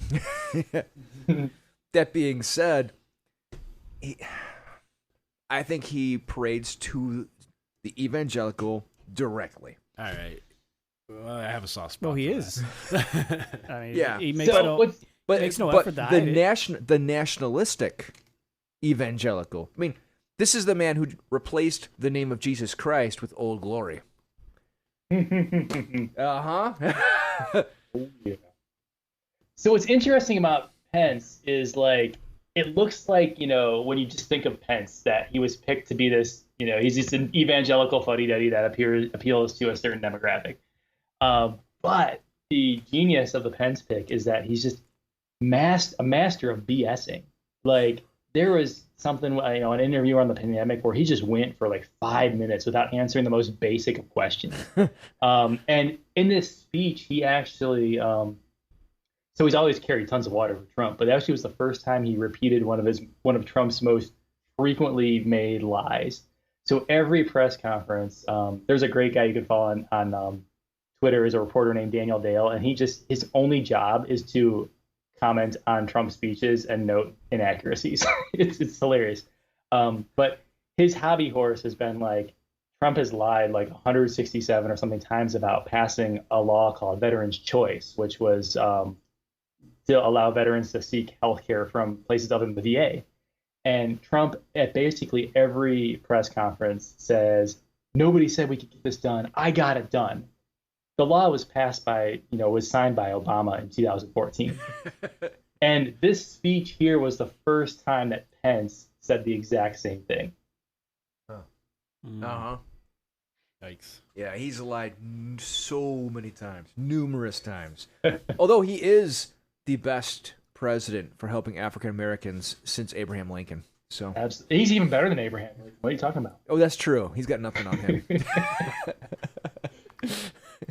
Speaker 1: That being said, I think he parades to the evangelical directly.
Speaker 4: All right. Well, I have a soft spot.
Speaker 2: Well, he
Speaker 4: for
Speaker 2: is.
Speaker 4: that.
Speaker 2: I mean,
Speaker 1: Yeah.
Speaker 2: he makes makes no effort to hide it.
Speaker 1: The nationalistic evangelical. I mean, this is the man who replaced the name of Jesus Christ with Old Glory.
Speaker 5: Yeah. So what's interesting about Pence is it looks like, when you just think of Pence, that he was picked to be this, he's just an evangelical fuddy-duddy that appeals to a certain demographic. But the genius of the Pence pick is that he's just a master of BSing. There was something, an interview on the pandemic where he just went for 5 minutes without answering the most basic of questions. And in this speech, he actually, So he's always carried tons of water for Trump, but actually was the first time he repeated one of Trump's most frequently made lies. So every press conference, there's a great guy you can follow on Twitter, is a reporter named Daniel Dale, and his only job is to comment on Trump speeches and note inaccuracies. It's hilarious. But his hobby horse has been like, Trump has lied like 167 or something times about passing a law called Veterans Choice, which was to allow veterans to seek health care from places other than the VA. And Trump at basically every press conference says, nobody said we could get this done. I got it done. The law was was signed by Obama in 2014. And this speech here was the first time that Pence said the exact same thing.
Speaker 1: Uh-huh.
Speaker 4: Yikes.
Speaker 1: Yeah, he's lied so many times, numerous times. Although he is the best president for helping African Americans since Abraham Lincoln. So
Speaker 5: he's even better than Abraham. What are you talking about?
Speaker 1: Oh, that's true. He's got nothing on him.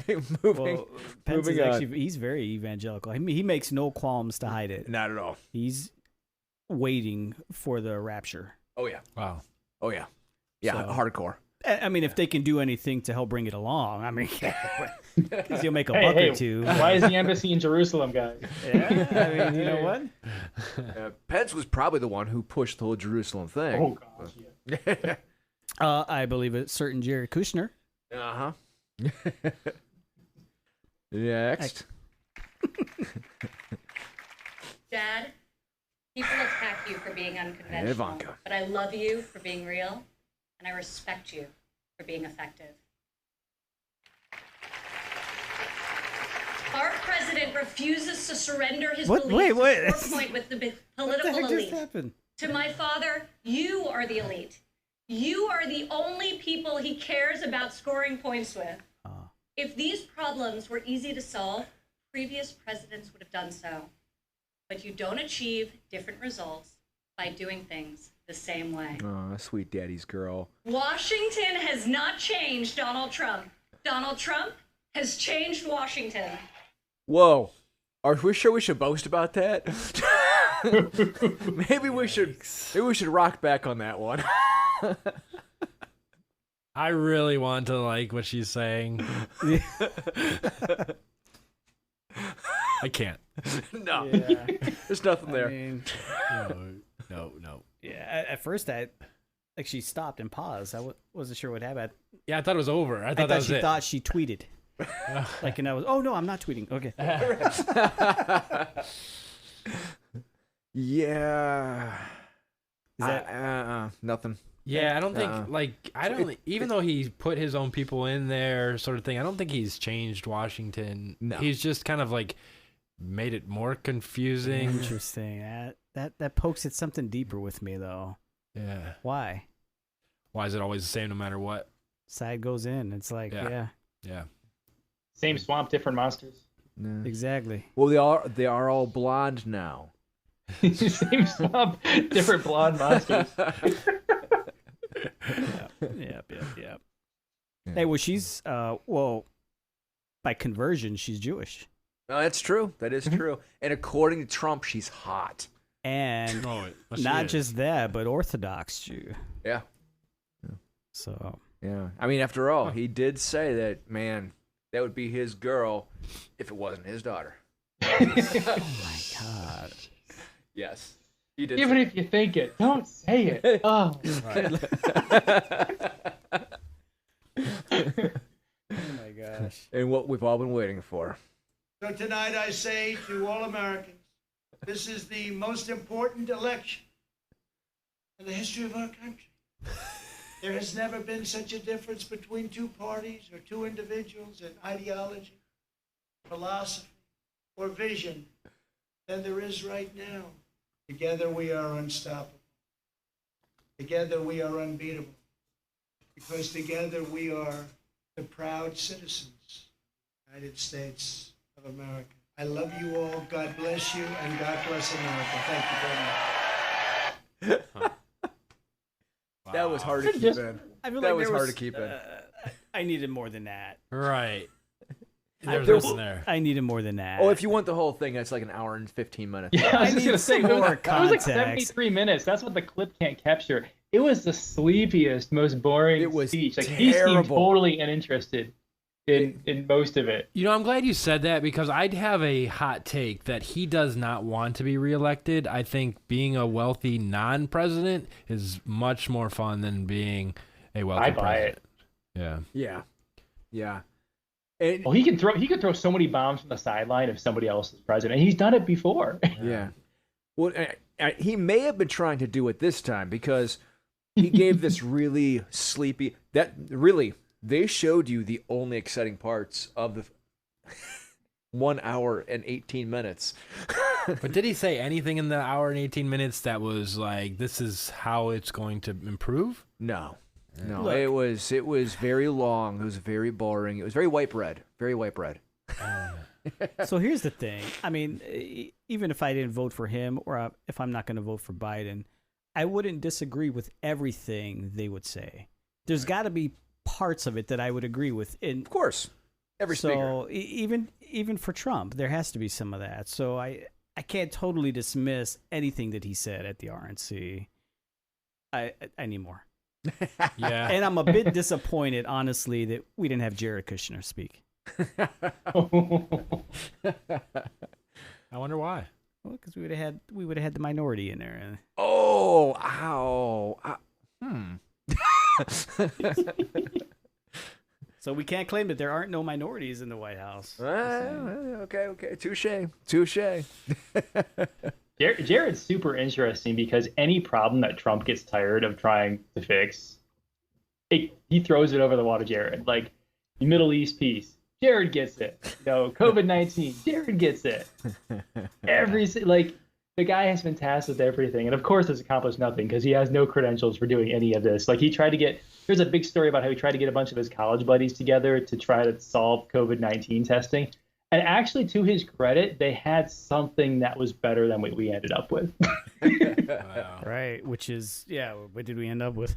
Speaker 2: Pence is actually, he's very evangelical. I mean, he makes no qualms to hide it.
Speaker 1: Not at all.
Speaker 2: He's waiting for the rapture.
Speaker 1: Oh yeah.
Speaker 4: Wow.
Speaker 1: Oh yeah. Yeah,
Speaker 2: So-
Speaker 1: hardcore.
Speaker 2: I mean, if they can do anything to help bring it along, I mean, because you'll make a
Speaker 5: Hey,
Speaker 2: buck
Speaker 5: hey,
Speaker 2: or two.
Speaker 5: why is the embassy in Jerusalem, guys?
Speaker 2: Yeah, I mean, you know what?
Speaker 1: Pence was probably the one who pushed the whole Jerusalem thing.
Speaker 5: Oh gosh, yeah.
Speaker 2: I believe it's certain Jared Kushner.
Speaker 1: Uh-huh. Next.
Speaker 3: Dad, people attack you for being unconventional,
Speaker 1: Ivanka.
Speaker 3: but I love you for being real, and I respect you for being effective. Our president refuses to surrender his
Speaker 2: What?
Speaker 3: beliefs
Speaker 2: Wait,
Speaker 3: to score point with the
Speaker 2: What
Speaker 3: political
Speaker 2: the heck
Speaker 3: elite.
Speaker 2: just happened?
Speaker 3: To my father, you are the elite. You are the only people he cares about scoring points with. If these problems were easy to solve, previous presidents would have done so. But you don't achieve different results by doing things the same way.
Speaker 1: Oh, sweet daddy's girl.
Speaker 3: Washington has not changed Donald Trump. Donald Trump has changed Washington.
Speaker 1: Whoa. Are we sure we should boast about that? Maybe we should rock back on that one.
Speaker 4: I really want to like what she's saying. I can't.
Speaker 1: No.
Speaker 2: Yeah.
Speaker 1: There's nothing there.
Speaker 2: I mean,
Speaker 4: No.
Speaker 2: yeah, at first she stopped and paused. I wasn't sure what happened.
Speaker 4: Yeah, I thought it was over. I thought that was
Speaker 2: she
Speaker 4: it.
Speaker 2: thought she tweeted. And I was, oh no, I'm not tweeting. Okay.
Speaker 1: Yeah.
Speaker 2: Is that
Speaker 1: nothing.
Speaker 4: Yeah, I don't think even though he put his own people in there sort of thing, I don't think he's changed Washington.
Speaker 1: No.
Speaker 4: He's just kind of like made it more confusing.
Speaker 2: interesting? That pokes at something deeper with me though.
Speaker 4: Yeah.
Speaker 2: Why?
Speaker 4: Why is it always the same no matter what?
Speaker 2: Side goes in. It's like, yeah.
Speaker 5: Same swamp, different monsters.
Speaker 1: No.
Speaker 2: Exactly.
Speaker 1: Well, they are all blonde now.
Speaker 5: Same swamp, different blonde monsters.
Speaker 2: Yep. Hey, well, she's by conversion, she's Jewish,
Speaker 1: No, that's true. That is true. And according to Trump, she's hot.
Speaker 2: and
Speaker 4: she
Speaker 2: not
Speaker 4: is.
Speaker 2: just that, but Orthodox Jew.
Speaker 1: Yeah.
Speaker 2: So
Speaker 1: Yeah. I mean, after all, he did say that, man, that would be his girl if it wasn't his daughter.
Speaker 2: oh my God.
Speaker 1: Yes. He did.
Speaker 5: Even if you think it, don't say it. Oh.
Speaker 2: Oh my gosh.
Speaker 1: And what we've all been waiting for.
Speaker 22: So tonight I say to all Americans, this is the most important election in the history of our country. There has never been such a difference between two parties or two individuals in ideology, philosophy, or vision than there is right now. Together we are unstoppable. Together we are unbeatable. Because together we are the proud citizens of the United States of America. I love you all. God bless you, and God bless America. Thank you very much.
Speaker 1: That was hard to keep in.
Speaker 2: I feel
Speaker 1: That
Speaker 2: like
Speaker 1: was
Speaker 2: there
Speaker 1: hard to keep in.
Speaker 2: I needed more than that.
Speaker 4: Right.
Speaker 2: I needed more than that.
Speaker 1: Oh, if you want the whole thing, it's like an hour and 15 minutes.
Speaker 5: Yeah, I was just gonna say it was like
Speaker 2: context.
Speaker 5: 73 minutes. That's what the clip can't capture. It was the sleepiest, most boring speech. Like he seemed totally uninterested in most of it.
Speaker 4: You know, I'm glad you said that because I'd have a hot take that he does not want to be reelected. I think being a wealthy non-president is much more fun than being a wealthy president.
Speaker 5: I buy it.
Speaker 4: Yeah.
Speaker 1: Yeah. Yeah.
Speaker 5: Well, he could throw so many bombs from the sideline if somebody else is president. He's done it before.
Speaker 1: Yeah. Well, he may have been trying to do it this time because he gave this really sleepy. They showed you the only exciting parts of the 1 hour and 18 minutes.
Speaker 4: But did he say anything in the hour and 18 minutes that was like, this is how it's going to improve?
Speaker 1: No. Look, it was very long. It was very boring. It was very white bread. Very white bread.
Speaker 2: So here's the thing. I mean, even if I didn't vote for him or if I'm not going to vote for Biden, I wouldn't disagree with everything they would say. There's got to be parts of it that I would agree with. Of
Speaker 1: course. Every
Speaker 2: speaker. Even for Trump, there has to be some of that. So I can't totally dismiss anything that he said at the RNC. I need more.
Speaker 4: Yeah.
Speaker 2: And I'm a bit disappointed, honestly, that we didn't have Jared Kushner speak.
Speaker 4: I wonder why.
Speaker 2: Well, because we would have had the minority in there.
Speaker 1: Oh, ow.
Speaker 2: So we can't claim that there aren't no minorities in the White House.
Speaker 1: Okay. Touche.
Speaker 5: Jared's super interesting because any problem that Trump gets tired of trying to fix, he throws it over the wall to Jared. Like the Middle East peace, Jared gets it. COVID-19, Jared gets it. The guy has been tasked with everything, and of course has accomplished nothing because he has no credentials for doing any of this. Like there's a big story about how he tried to get a bunch of his college buddies together to try to solve COVID-19 testing. And actually, to his credit, they had something that was better than what we ended up with.
Speaker 2: Wow. Right, which is, what did we end up with?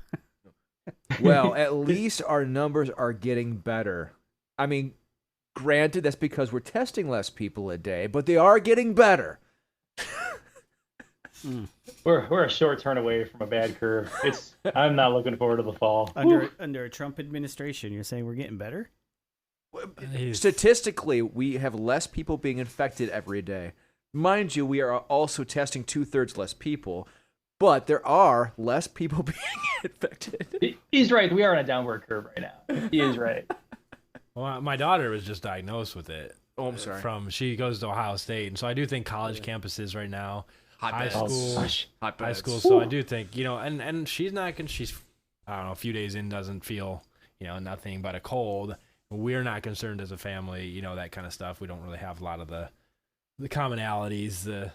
Speaker 1: Well, at least our numbers are getting better. I mean, granted, that's because we're testing less people a day, but they are getting better.
Speaker 5: We're a short turn away from a bad curve. I'm not looking forward to the fall.
Speaker 2: Under a Trump administration, you're saying we're getting better?
Speaker 1: Statistically, we have less people being infected every day. Mind you, we are also testing 2/3 less people, but there are less people being infected.
Speaker 5: He's right. We are on a downward curve right now. He is right.
Speaker 4: Well, my daughter was just diagnosed with it.
Speaker 1: Oh, I'm sorry.
Speaker 4: She goes to Ohio State, and so I do think college campuses right now, high school. So I do think, and she's I don't know, a few days in doesn't feel, nothing but a cold. We're not concerned as a family, that kind of stuff. We don't really have a lot of the commonalities, the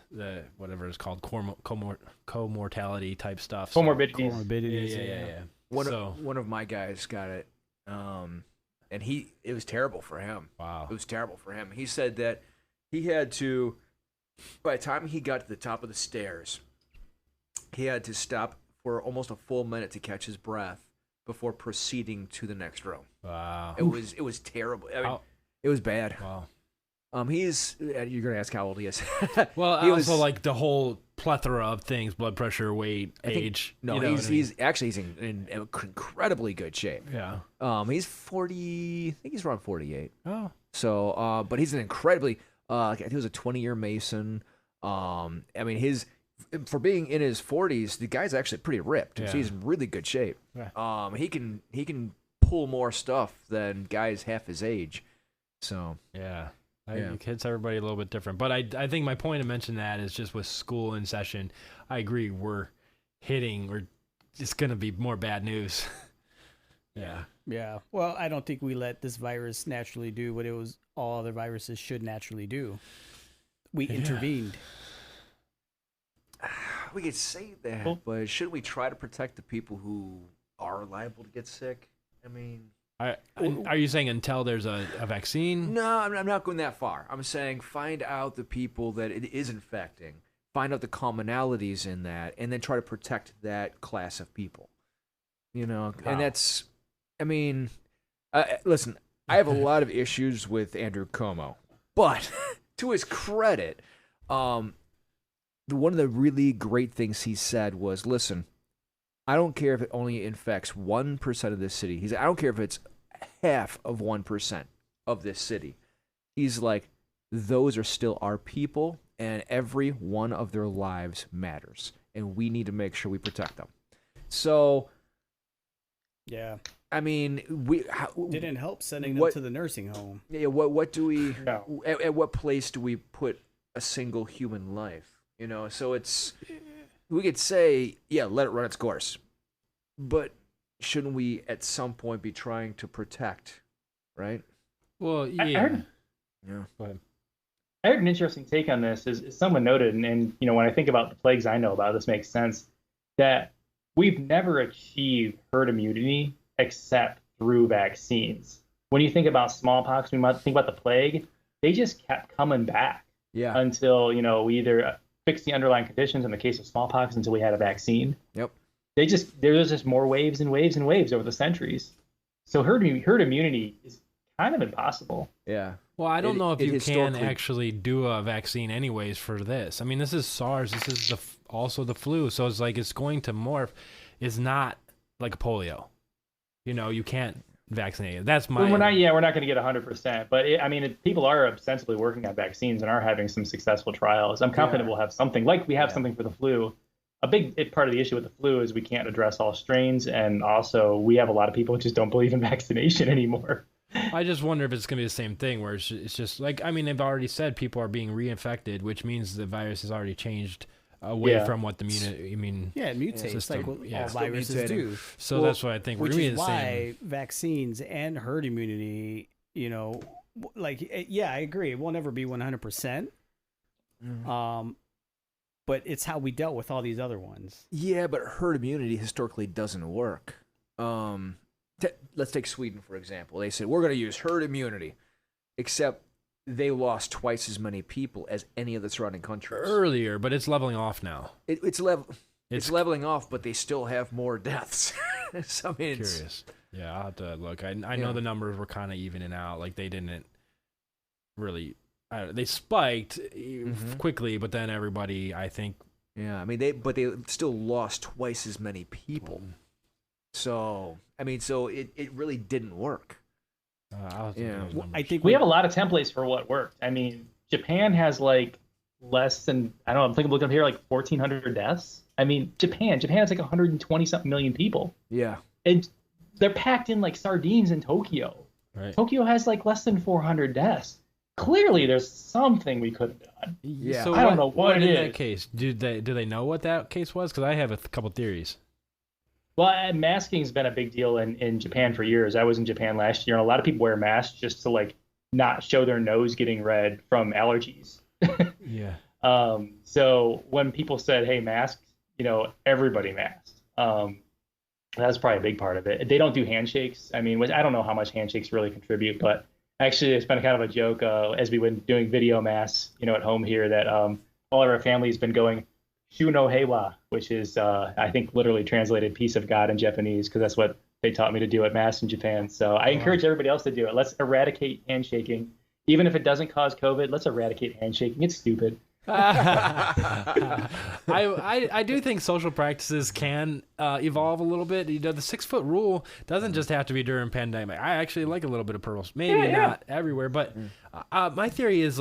Speaker 4: whatever it's called, comortality type stuff.
Speaker 5: Comorbidities.
Speaker 4: Yeah.
Speaker 1: One of my guys got it, and it was terrible for him.
Speaker 4: Wow.
Speaker 1: It was terrible for him. He said that he had to, by the time he got to the top of the stairs, he had to stop for almost a full minute to catch his breath before proceeding to the next room.
Speaker 4: Wow.
Speaker 1: It was terrible. I mean, it was bad.
Speaker 4: Wow.
Speaker 1: You're gonna ask how old he is.
Speaker 4: Well, also like the whole plethora of things: blood pressure, weight, age.
Speaker 1: He's in incredibly good shape.
Speaker 4: Yeah.
Speaker 1: He's 40. I think he's around 48.
Speaker 4: Oh.
Speaker 1: So, but he's an incredibly. I think he was a 20-year Mason. I mean, for being in his 40s, the guy's actually pretty ripped.
Speaker 4: Yeah.
Speaker 1: So he's in really good shape.
Speaker 4: Yeah.
Speaker 1: He can pull more stuff than guys half his age. So
Speaker 4: yeah. It hits everybody a little bit different. But I think my point to mention that is just with school in session, I agree it's going to be more bad news. Yeah.
Speaker 2: Yeah. Well, I don't think we let this virus naturally do what all other viruses should naturally do. We intervened.
Speaker 1: We could say that, but shouldn't we try to protect the people who are liable to get sick? I mean...
Speaker 4: Are you saying until there's a vaccine?
Speaker 1: No, I'm not going that far. I'm saying find out the people that it is infecting, find out the commonalities in that, and then try to protect that class of people. And that's, I mean, listen, I have a lot of issues with Andrew Cuomo, but to his credit, one of the really great things he said was, listen, I don't care if it only infects 1% of this city. I don't care if it's half of 1% of this city. He's like, those are still our people, and every one of their lives matters, and we need to make sure we protect them. So,
Speaker 2: yeah,
Speaker 1: I mean,
Speaker 2: didn't help sending them to the nursing home.
Speaker 1: Yeah, what do we? At what place do we put a single human life? So we could say, yeah, let it run its course, but shouldn't we at some point be trying to protect, right?
Speaker 4: Well, yeah.
Speaker 1: Yeah.
Speaker 4: Go ahead.
Speaker 5: I heard an interesting take on this. Is someone noted, and when I think about the plagues I know about, this makes sense, that we've never achieved herd immunity except through vaccines. When you think about smallpox, we might think about the plague. They just kept coming back until we either fixed the underlying conditions in the case of smallpox until we had a vaccine.
Speaker 1: Yep.
Speaker 5: There's just more waves and waves and waves over the centuries. So herd immunity is kind of impossible.
Speaker 1: Yeah.
Speaker 4: Well, I don't know if you can actually do a vaccine anyways for this. I mean, this is SARS. This is also the flu. So it's like it's going to morph. It's not like polio. You can't vaccinate it. That's my...
Speaker 5: We're not going to get 100%. But, people are ostensibly working on vaccines and are having some successful trials. I'm confident we'll have something. Like we have something for the flu. A big part of the issue with the flu is we can't address all strains. And also, we have a lot of people who just don't believe in vaccination anymore.
Speaker 4: I just wonder if it's going to be the same thing where it's just like, they've already said people are being reinfected, which means the virus has already changed away from what the immune
Speaker 2: it mutates
Speaker 4: system.
Speaker 2: Like all viruses do.
Speaker 4: So that's what I think.
Speaker 2: Which is why vaccines and herd immunity, I agree. It will never be 100%. But it's how we dealt with all these other ones.
Speaker 1: Yeah, but herd immunity historically doesn't work. Let's take Sweden, for example. They said, we're going to use herd immunity, except they lost twice as many people as any of the surrounding countries.
Speaker 4: Earlier, but it's leveling off now.
Speaker 1: It's leveling off, but they still have more deaths. So, I mean,
Speaker 4: curious. Yeah, I'll have to look. I know the numbers were kind of evening out. Like, they didn't really... they spiked quickly, but then everybody, I think...
Speaker 1: Yeah, I mean, they still lost twice as many people. So, it really didn't work.
Speaker 2: I think
Speaker 5: we have a lot of templates for what worked. Japan has less than, I'm looking up here, 1,400 deaths. Japan has 120 something million people.
Speaker 1: Yeah.
Speaker 5: And they're packed in like sardines in Tokyo.
Speaker 4: Right.
Speaker 5: Tokyo has less than 400 deaths. Clearly, there's something we could have done.
Speaker 1: Yeah.
Speaker 5: So I don't know what it is.
Speaker 4: In that case, do they know what that case was? Because I have a couple theories.
Speaker 5: Well, masking's been a big deal in Japan for years. I was in Japan last year, and a lot of people wear masks just to not show their nose getting red from allergies.
Speaker 4: Yeah.
Speaker 5: So when people said, "Hey, masks," everybody masked. That's probably a big part of it. They don't do handshakes. I don't know how much handshakes really contribute, but actually, it's been kind of a joke as we've been doing video mass, at home here, that all of our family has been going Shu no Heiwa, which is, I think, literally translated peace of God in Japanese, because that's what they taught me to do at Mass in Japan. So I encourage everybody else to do it. Let's eradicate handshaking. Even if it doesn't cause COVID, let's eradicate handshaking. It's stupid.
Speaker 4: I do think social practices can evolve a little bit. The 6 foot rule doesn't just have to be during pandemic. I actually like a little bit of pearls. Maybe not everywhere, but my theory is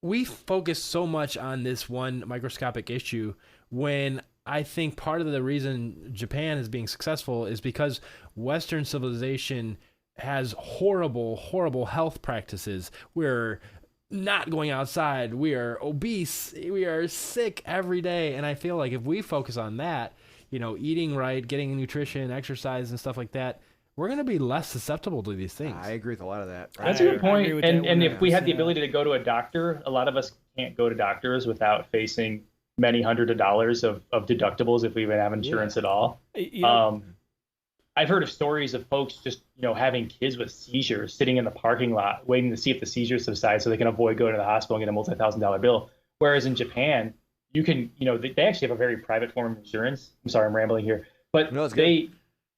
Speaker 4: we focus so much on this one microscopic issue when I think part of the reason Japan is being successful is because Western civilization has horrible, horrible health practices. We're not going outside. We are obese. We are sick every day. And I feel like if we focus on that, eating right, getting nutrition, exercise, and stuff like that, we're going to be less susceptible to these things.
Speaker 1: I agree with a lot of that.
Speaker 5: That's a good point. And if we had the ability to go to a doctor, a lot of us can't go to doctors without facing many hundreds of dollars of deductibles if we even have insurance at all. I've heard of stories of folks just, having kids with seizures sitting in the parking lot waiting to see if the seizures subside so they can avoid going to the hospital and get a multi-$1,000 bill. Whereas in Japan, you can, they actually have a very private form of insurance. I'm sorry, I'm rambling here. But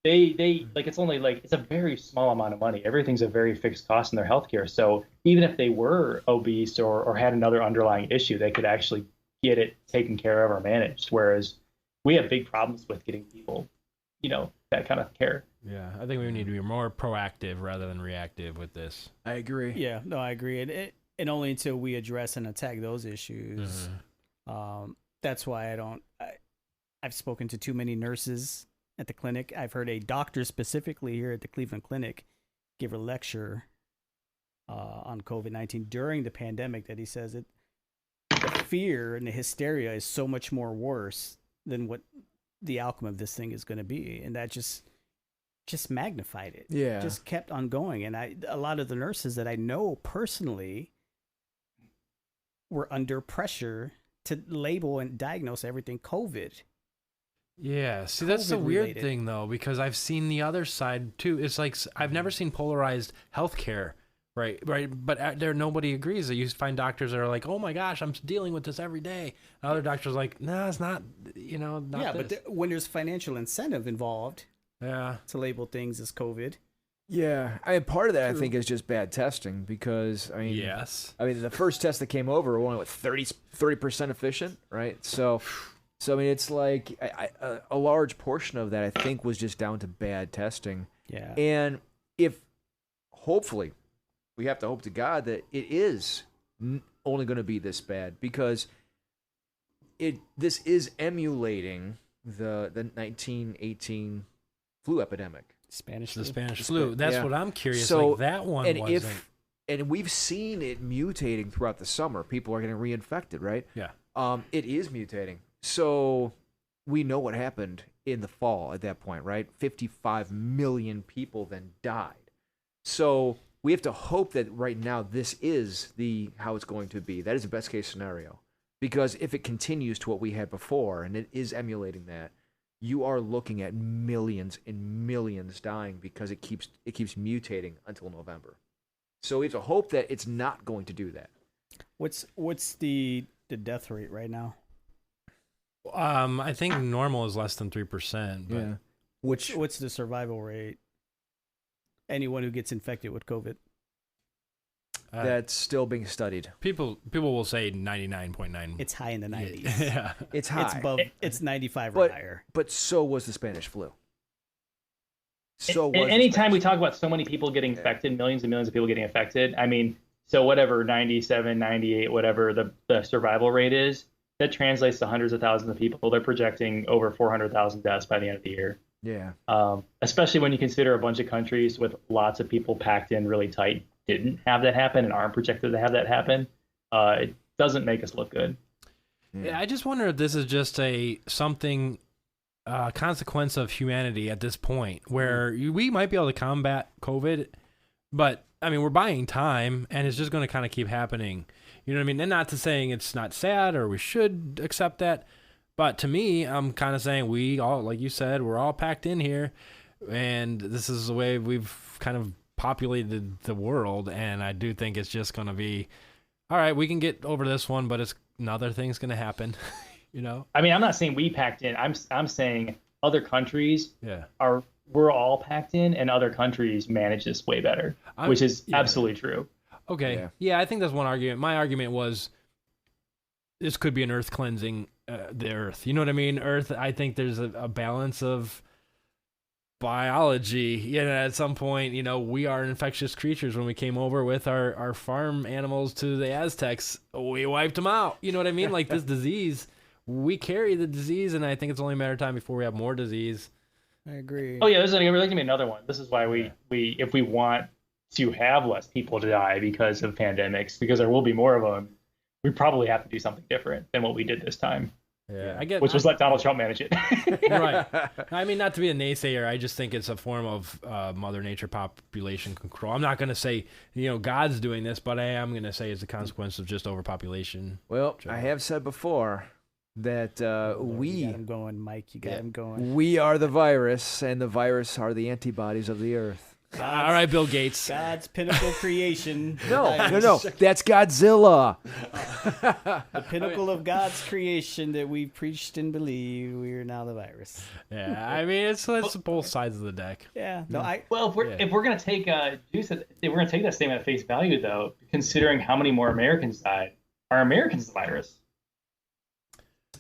Speaker 5: they like it's only like it's a very small amount of money. Everything's a very fixed cost in their healthcare. So even if they were obese or had another underlying issue, they could actually get it taken care of or managed. Whereas we have big problems with getting people, that kind of care.
Speaker 4: Yeah, I think we need to be more proactive rather than reactive with this.
Speaker 1: I agree.
Speaker 2: Yeah, no, I agree. And only until we address and attack those issues. That's why I've spoken to too many nurses at the clinic. I've heard a doctor specifically here at the Cleveland Clinic give a lecture on COVID-19 during the pandemic that he says the fear and the hysteria is so much more worse than what the outcome of this thing is going to be. And that just magnified it.
Speaker 1: Yeah.
Speaker 2: Just kept on going. And a lot of the nurses that I know personally were under pressure to label and diagnose everything COVID.
Speaker 4: Yeah, see, that's the weird
Speaker 2: COVID-related.
Speaker 4: thing, though, because I've seen the other side, too. It's like I've never seen polarized healthcare, right? But there, nobody agrees. You find doctors that are like, oh, my gosh, I'm dealing with this every day. And other doctors are like, no, it's not, not
Speaker 2: Yeah,
Speaker 4: this.
Speaker 2: but when there's financial incentive involved to label things as COVID.
Speaker 1: Yeah, part of that I think is just bad testing because
Speaker 4: yes,
Speaker 1: the first test that came over were only 30% efficient, right? So it's like a large portion of that I think was just down to bad testing.
Speaker 2: Yeah,
Speaker 1: and if hopefully we have to hope to God that it is only going to be this bad because this is emulating the 1918 flu epidemic.
Speaker 4: The Spanish flu. That's what I'm curious.
Speaker 1: So,
Speaker 4: like that one
Speaker 1: and
Speaker 4: wasn't.
Speaker 1: And we've seen it mutating throughout the summer. People are getting reinfected, right?
Speaker 4: Yeah.
Speaker 1: It is mutating. So we know what happened in the fall at that point, right? 55 million people then died. So we have to hope that right now this is how it's going to be. That is the best case scenario. Because if it continues to what we had before and it is emulating that, you are looking at millions and millions dying because it keeps mutating until November. So we have to hope that it's not going to do that.
Speaker 2: What's the death rate right now?
Speaker 4: I think normal is less than 3%. But
Speaker 1: yeah.
Speaker 2: What's the survival rate? Anyone who gets infected with COVID.
Speaker 1: That's still being studied.
Speaker 4: People will say 99.9.
Speaker 2: It's high in the 90s.
Speaker 4: Yeah,
Speaker 1: it's high.
Speaker 2: It's above. It's 95 or higher.
Speaker 1: But so was the Spanish flu.
Speaker 5: Anytime we talk about so many people getting infected, millions and millions of people getting infected, so whatever 97, 98, whatever the survival rate is, that translates to hundreds of thousands of people. They're projecting over 400,000 deaths by the end of the year.
Speaker 1: Yeah.
Speaker 5: Especially when you consider a bunch of countries with lots of people packed in really tight didn't have that happen and aren't projected to have that happen. It doesn't make us look good.
Speaker 4: Yeah, I just wonder if this is just something consequence of humanity at this point, where we might be able to combat COVID, but we're buying time, and it's just going to kind of keep happening. You know what I mean? And not to saying it's not sad or we should accept that, but to me, I'm kind of saying we all, like you said, we're all packed in here, and this is the way we've kind of populated the world, and I do think it's just going to be, all right, we can get over this one, but it's another thing's going to happen,
Speaker 5: I'm not saying we packed in. I'm saying other countries we're all packed in, and other countries manage this way better, which is absolutely true.
Speaker 4: Okay. Yeah, I think that's one argument. My argument was this could be an earth cleansing the earth. You know what I mean? Earth, I think there's a balance of biology. At some point, we are infectious creatures. When we came over with our farm animals to the Aztecs, we wiped them out. You know what I mean? Like this disease, we carry the disease, and I think it's only a matter of time before we have more disease.
Speaker 2: I agree.
Speaker 5: Oh yeah, there's going to be another one. This is why we if we want to have less people to die because of pandemics, because there will be more of them, we probably have to do something different than what we did this time.
Speaker 4: Yeah,
Speaker 5: which was let Donald Trump manage it.
Speaker 4: Right. Not to be a naysayer, I just think it's a form of Mother Nature population control. I'm not going to say, God's doing this, but I am going to say it's a consequence of just overpopulation.
Speaker 1: Well, I have said before that
Speaker 2: You got him going, Mike. You got him going.
Speaker 1: We are the virus, and the virus are the antibodies of the earth.
Speaker 4: All right, Bill Gates.
Speaker 2: God's pinnacle creation.
Speaker 1: No. That's Godzilla.
Speaker 2: The pinnacle of God's creation that we preached and believed. We are now the virus.
Speaker 4: Yeah, I mean it's both sides of the deck.
Speaker 2: Yeah. No,
Speaker 5: if we're gonna take that statement at face value, though, considering how many more Americans died, are Americans the virus?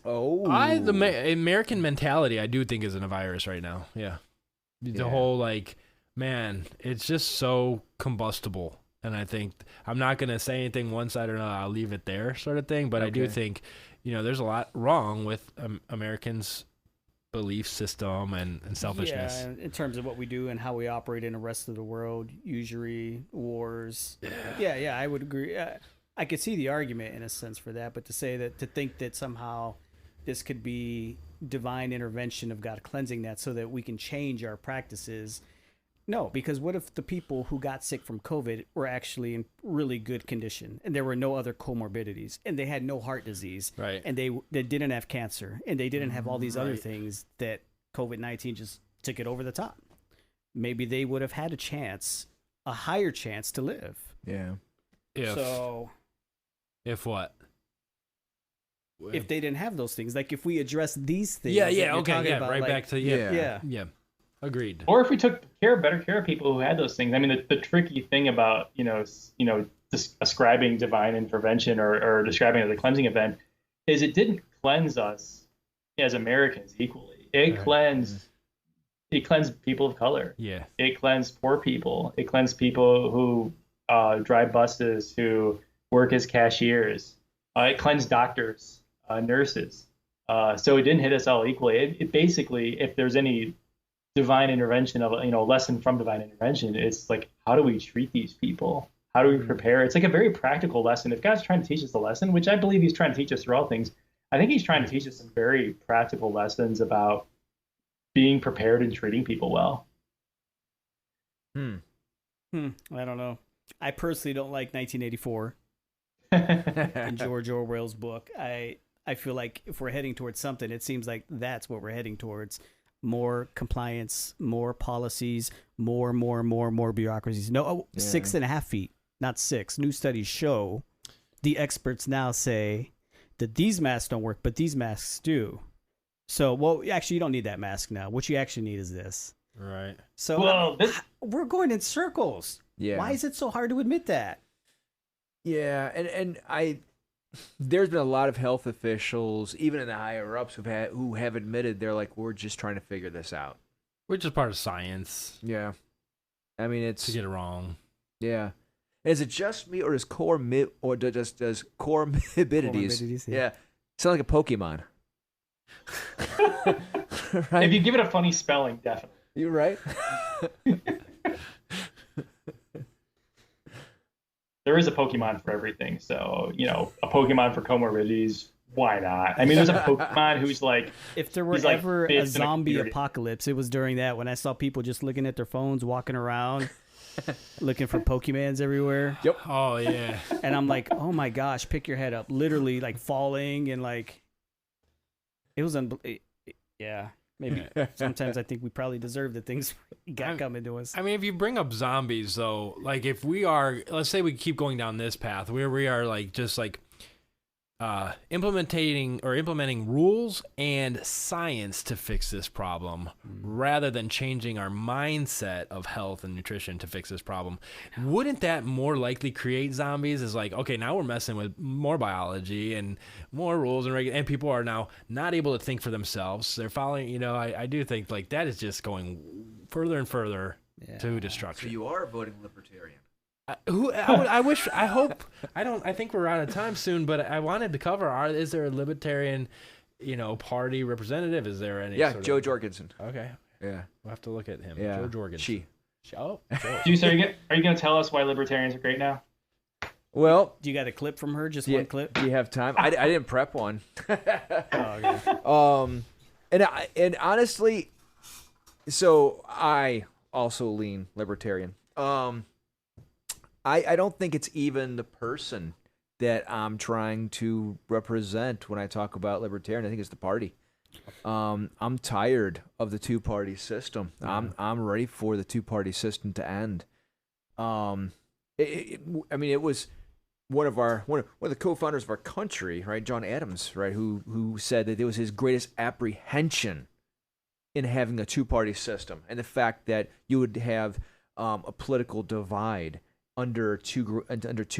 Speaker 1: Oh,
Speaker 4: the American mentality, I do think is in a virus right now. Yeah, the whole man, it's just so combustible, and I think I'm not gonna say anything one side or another. I'll leave it there, sort of thing. But I do think, there's a lot wrong with Americans' belief system and selfishness.
Speaker 2: Yeah, in terms of what we do and how we operate in the rest of the world, usury, wars. Yeah, I would agree. I could see the argument in a sense for that, but to think that somehow this could be divine intervention of God cleansing that so that we can change our practices. No, because what if the people who got sick from COVID were actually in really good condition and there were no other comorbidities and they had no heart disease,
Speaker 4: right?
Speaker 2: And they didn't have cancer and they didn't have all these other things that COVID-19 just took it over the top. Maybe they would have had a higher chance to live.
Speaker 1: Yeah.
Speaker 4: If what?
Speaker 2: If they didn't have those things, like if we address these things.
Speaker 4: Back to agreed.
Speaker 5: Or if we took better care of people who had those things. I mean, the tricky thing about ascribing divine intervention or describing it as a cleansing event is it didn't cleanse us as Americans equally. It cleansed people of color.
Speaker 4: Yeah.
Speaker 5: It cleansed poor people. It cleansed people who drive buses, who work as cashiers. It cleansed doctors, nurses. So it didn't hit us all equally. It basically, if there's any divine intervention lesson from divine intervention, it's like, how do we treat these people? How do we prepare? It's like a very practical lesson. If God's trying to teach us a lesson, which I believe he's trying to teach us through all things, I think he's trying to teach us some very practical lessons about being prepared and treating people well.
Speaker 2: I don't know. I personally don't like 1984 in George Orwell's book. I feel like if we're heading towards something, it seems like that's what we're heading towards. More compliance, more policies, more bureaucracies. 6.5 feet, not 6. New studies show, the experts now say that these masks don't work, but these masks do. So, actually, you don't need that mask now. What you actually need is this.
Speaker 4: Right.
Speaker 2: So, we're going in circles.
Speaker 1: Yeah.
Speaker 2: Why is it so hard to admit that?
Speaker 1: Yeah, and there's been a lot of health officials, even in the higher ups, who have admitted they're like, we're just trying to figure this out.
Speaker 4: Which is part of science.
Speaker 1: Yeah, I mean it's
Speaker 4: to get it wong.
Speaker 1: Yeah, is it just me, or does comorbidities? Yeah, sound like a Pokemon.
Speaker 5: Right? If you give it a funny spelling, definitely.
Speaker 1: You're right.
Speaker 5: There is a Pokemon for everything. So, a Pokemon for comorbidities, why not? I mean, there's a Pokemon who's like...
Speaker 2: If there were ever a zombie apocalypse, it was during that when I saw people just looking at their phones, walking around, looking for Pokemans everywhere.
Speaker 1: Yep.
Speaker 4: Oh, yeah.
Speaker 2: And I'm like, oh my gosh, pick your head up. Literally, like, falling and, like... It was yeah. Maybe sometimes I think we probably deserve the things got coming to us.
Speaker 4: I mean, if you bring up zombies, though, like if we are, let's say we keep going down this path where we are implementing rules and science to fix this problem rather than changing our mindset of health and nutrition to fix this problem, wouldn't that more likely create zombies? Is like, okay, now we're messing with more biology and more rules and people are now not able to think for themselves. They're following, I do think like that is just going further and further to destruction.
Speaker 1: So you are voting libertarian.
Speaker 4: I think we're out of time soon, but I wanted to cover, is there a libertarian, party representative? Is there any?
Speaker 1: Yeah, Joe Jorgensen.
Speaker 4: Okay.
Speaker 1: Yeah.
Speaker 4: We'll have to look at him.
Speaker 1: Yeah.
Speaker 4: Joe Jorgensen.
Speaker 5: Juice, are you going to tell us why libertarians are great now?
Speaker 1: Well,
Speaker 2: do you got a clip from her? Just one clip?
Speaker 1: Do you have time? I didn't prep one.
Speaker 2: Okay.
Speaker 1: And honestly, so I also lean libertarian. I don't think it's even the person that I'm trying to represent when I talk about libertarian. I think it's the party. I'm tired of the two-party system.
Speaker 2: Yeah.
Speaker 1: I'm ready for the two-party system to end. It was one of the co-founders of our country, right, John Adams, right, who said that it was his greatest apprehension in having a two-party system, and the fact that you would have a political divide under two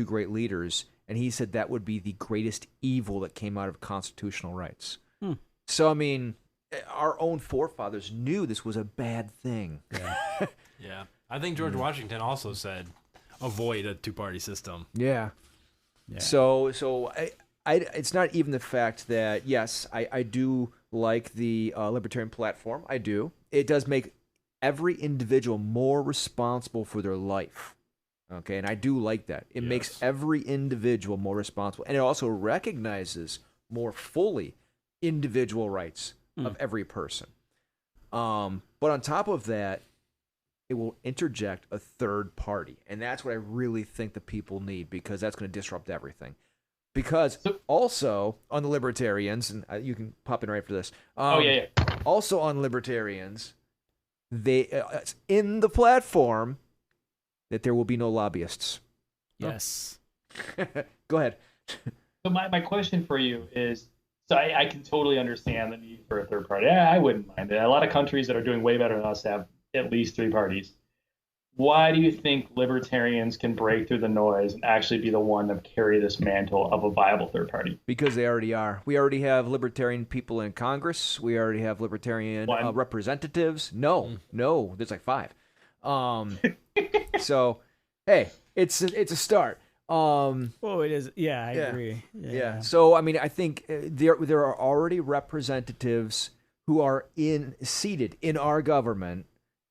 Speaker 1: great leaders, and he said that would be the greatest evil that came out of constitutional rights. So, I mean, our own forefathers knew this was a bad thing.
Speaker 4: Yeah. Yeah. I think George Washington also said, avoid a two-party system.
Speaker 1: Yeah. So it's not even the fact that, yes, I do like the libertarian platform. I do. It does make every individual more responsible for their life. Okay, and I do like that. It makes every individual more responsible. And it also recognizes more fully individual rights of every person. But on top of that, it will interject a third party. And that's what I really think the people need, because that's going to disrupt everything. Because also on the libertarians, and you can pop in right for this. Also on libertarians, they in the platform that there will be no lobbyists.
Speaker 2: Yes.
Speaker 1: Go ahead.
Speaker 5: So my question for you is, so I can totally understand the need for a third party. I wouldn't mind it. A lot of countries that are doing way better than us have at least three parties. Why do you think libertarians can break through the noise and actually be the one to carry this mantle of a viable third party?
Speaker 1: Because they already are. We already have libertarian people in Congress. We already have libertarian representatives. No, there's like 5. So, hey, it's a start.
Speaker 2: Well, it is. Yeah, I agree.
Speaker 1: Yeah. So, I mean, I think there are already representatives who are seated in our government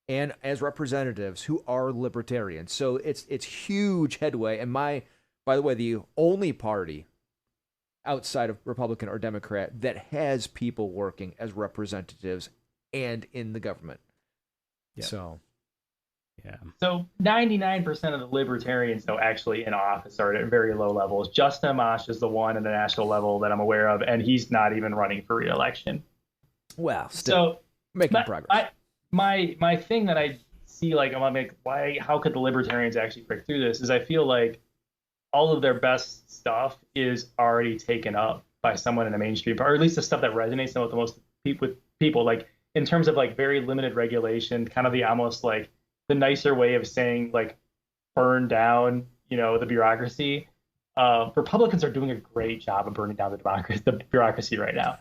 Speaker 1: and as representatives who are libertarians. So it's huge headway. And by the way, the only party outside of Republican or Democrat that has people working as representatives and in the government.
Speaker 2: Yep.
Speaker 1: So.
Speaker 2: Yeah.
Speaker 5: So 99% of the libertarians, though, actually in office are at very low levels. Justin Amash is the one at the national level that I'm aware of, and he's not even running for re-election.
Speaker 1: Well, still making progress.
Speaker 5: My thing that I see, like, how could the libertarians actually break through this, is I feel like all of their best stuff is already taken up by someone in the mainstream, or at least the stuff that resonates with the most people, like in terms of like very limited regulation, kind of the almost like the nicer way of saying like burn down, the bureaucracy. Republicans are doing a great job of burning down the bureaucracy right now.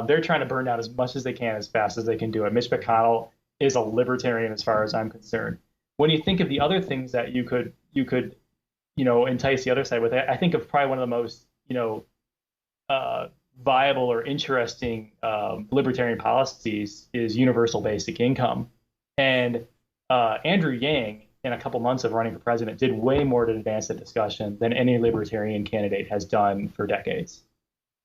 Speaker 5: They're trying to burn down as much as they can, as fast as they can do it. Mitch McConnell is a libertarian as far as I'm concerned. When you think of the other things that you could entice the other side with, I think of probably one of the most, viable or interesting libertarian policies is universal basic income. And Andrew Yang, in a couple months of running for president, did way more to advance the discussion than any libertarian candidate has done for decades.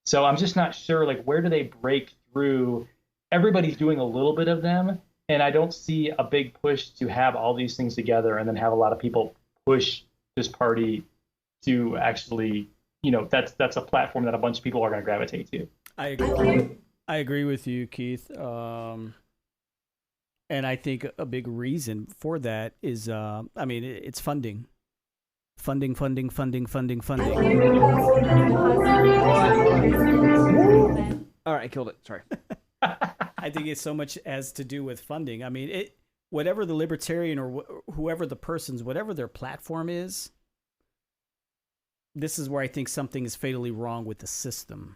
Speaker 5: So I'm just not sure, like, where do they break through? Everybody's doing a little bit of them, and I don't see a big push to have all these things together and then have a lot of people push this party to actually, that's a platform that a bunch of people are going to gravitate to.
Speaker 2: I agree. I agree with you, Keith. And I think a big reason for that is, it's funding. Funding.
Speaker 1: All right, I killed it. Sorry.
Speaker 2: I think it's so much as to do with funding. I mean, whatever the libertarian or whoever the person's, whatever their platform is, this is where I think something is fatally wrong with the system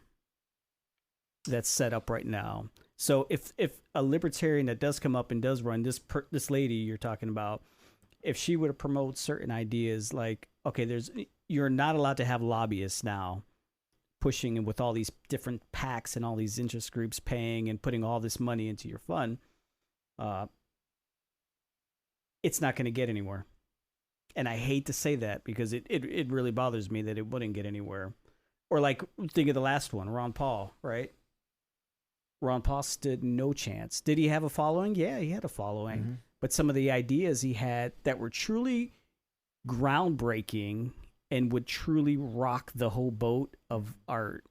Speaker 2: that's set up right now. So if a libertarian that does come up and does run, this lady you're talking about, if she were to promote certain ideas like, okay, you're not allowed to have lobbyists now pushing with all these different PACs and all these interest groups paying and putting all this money into your fund, it's not going to get anywhere. And I hate to say that because it really bothers me that it wouldn't get anywhere. Or like, think of the last one, Ron Paul, right? Ron Paul stood no chance. Did he have a following? Yeah, he had a following. Mm-hmm. But some of the ideas he had that were truly groundbreaking and would truly rock the whole boat of our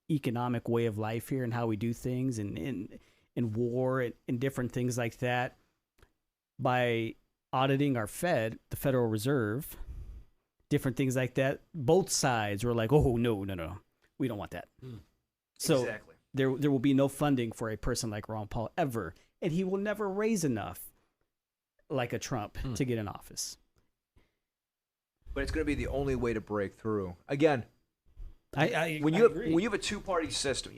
Speaker 2: economic way of life here and how we do things and in war and different things like that by auditing our the Federal Reserve, different things like that. Both sides were like, oh, no, we don't want that. So
Speaker 1: exactly.
Speaker 2: there will be no funding for a person like Ron Paul ever, and he will never raise enough like a Trump to get in office.
Speaker 1: But it's going to be the only way to break through. Again, when you have a two-party system,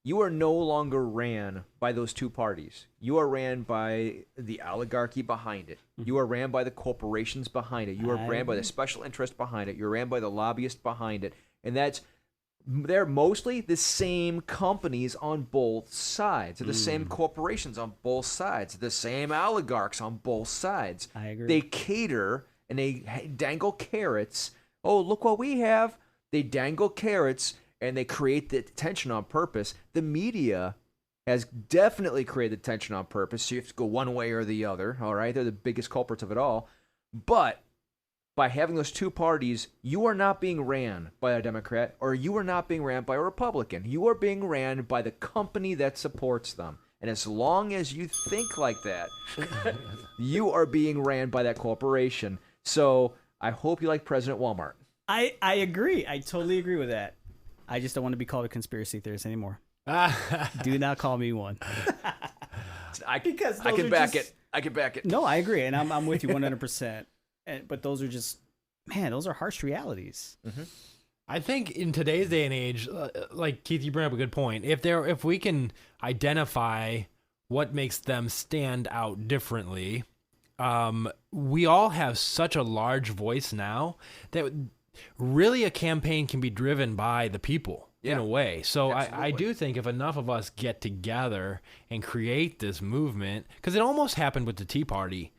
Speaker 1: you are no longer ran by those two parties. You are ran by the oligarchy behind it. You are ran by the corporations behind it. You are ran by the special interest behind it. You're ran by the lobbyists behind it. And they're mostly the same companies on both sides. They're the same corporations on both sides. The same oligarchs on both sides.
Speaker 2: I agree.
Speaker 1: They cater and they dangle carrots. Oh, look what we have. They dangle carrots and they create the tension on purpose. The media has definitely created tension on purpose, so you have to go one way or the other, all right? They're the biggest culprits of it all. But by having those two parties, you are not being ran by a Democrat or you are not being ran by a Republican. You are being ran by the company that supports them. And as long as you think like that, you are being ran by that corporation. So I hope you like President Walmart.
Speaker 2: I agree. I totally agree with that. I just don't want to be called a conspiracy theorist anymore. Do not call me one.
Speaker 1: I can back it. I can back it.
Speaker 2: No, I agree, and I'm with you 100%. But those are just, those are harsh realities.
Speaker 4: Mm-hmm. I think in today's day and age, like Keith, you bring up a good point. If we can identify what makes them stand out differently, we all have such a large voice now that really a campaign can be driven by the people in a way. So I do think if enough of us get together and create this movement, because it almost happened with the Tea Party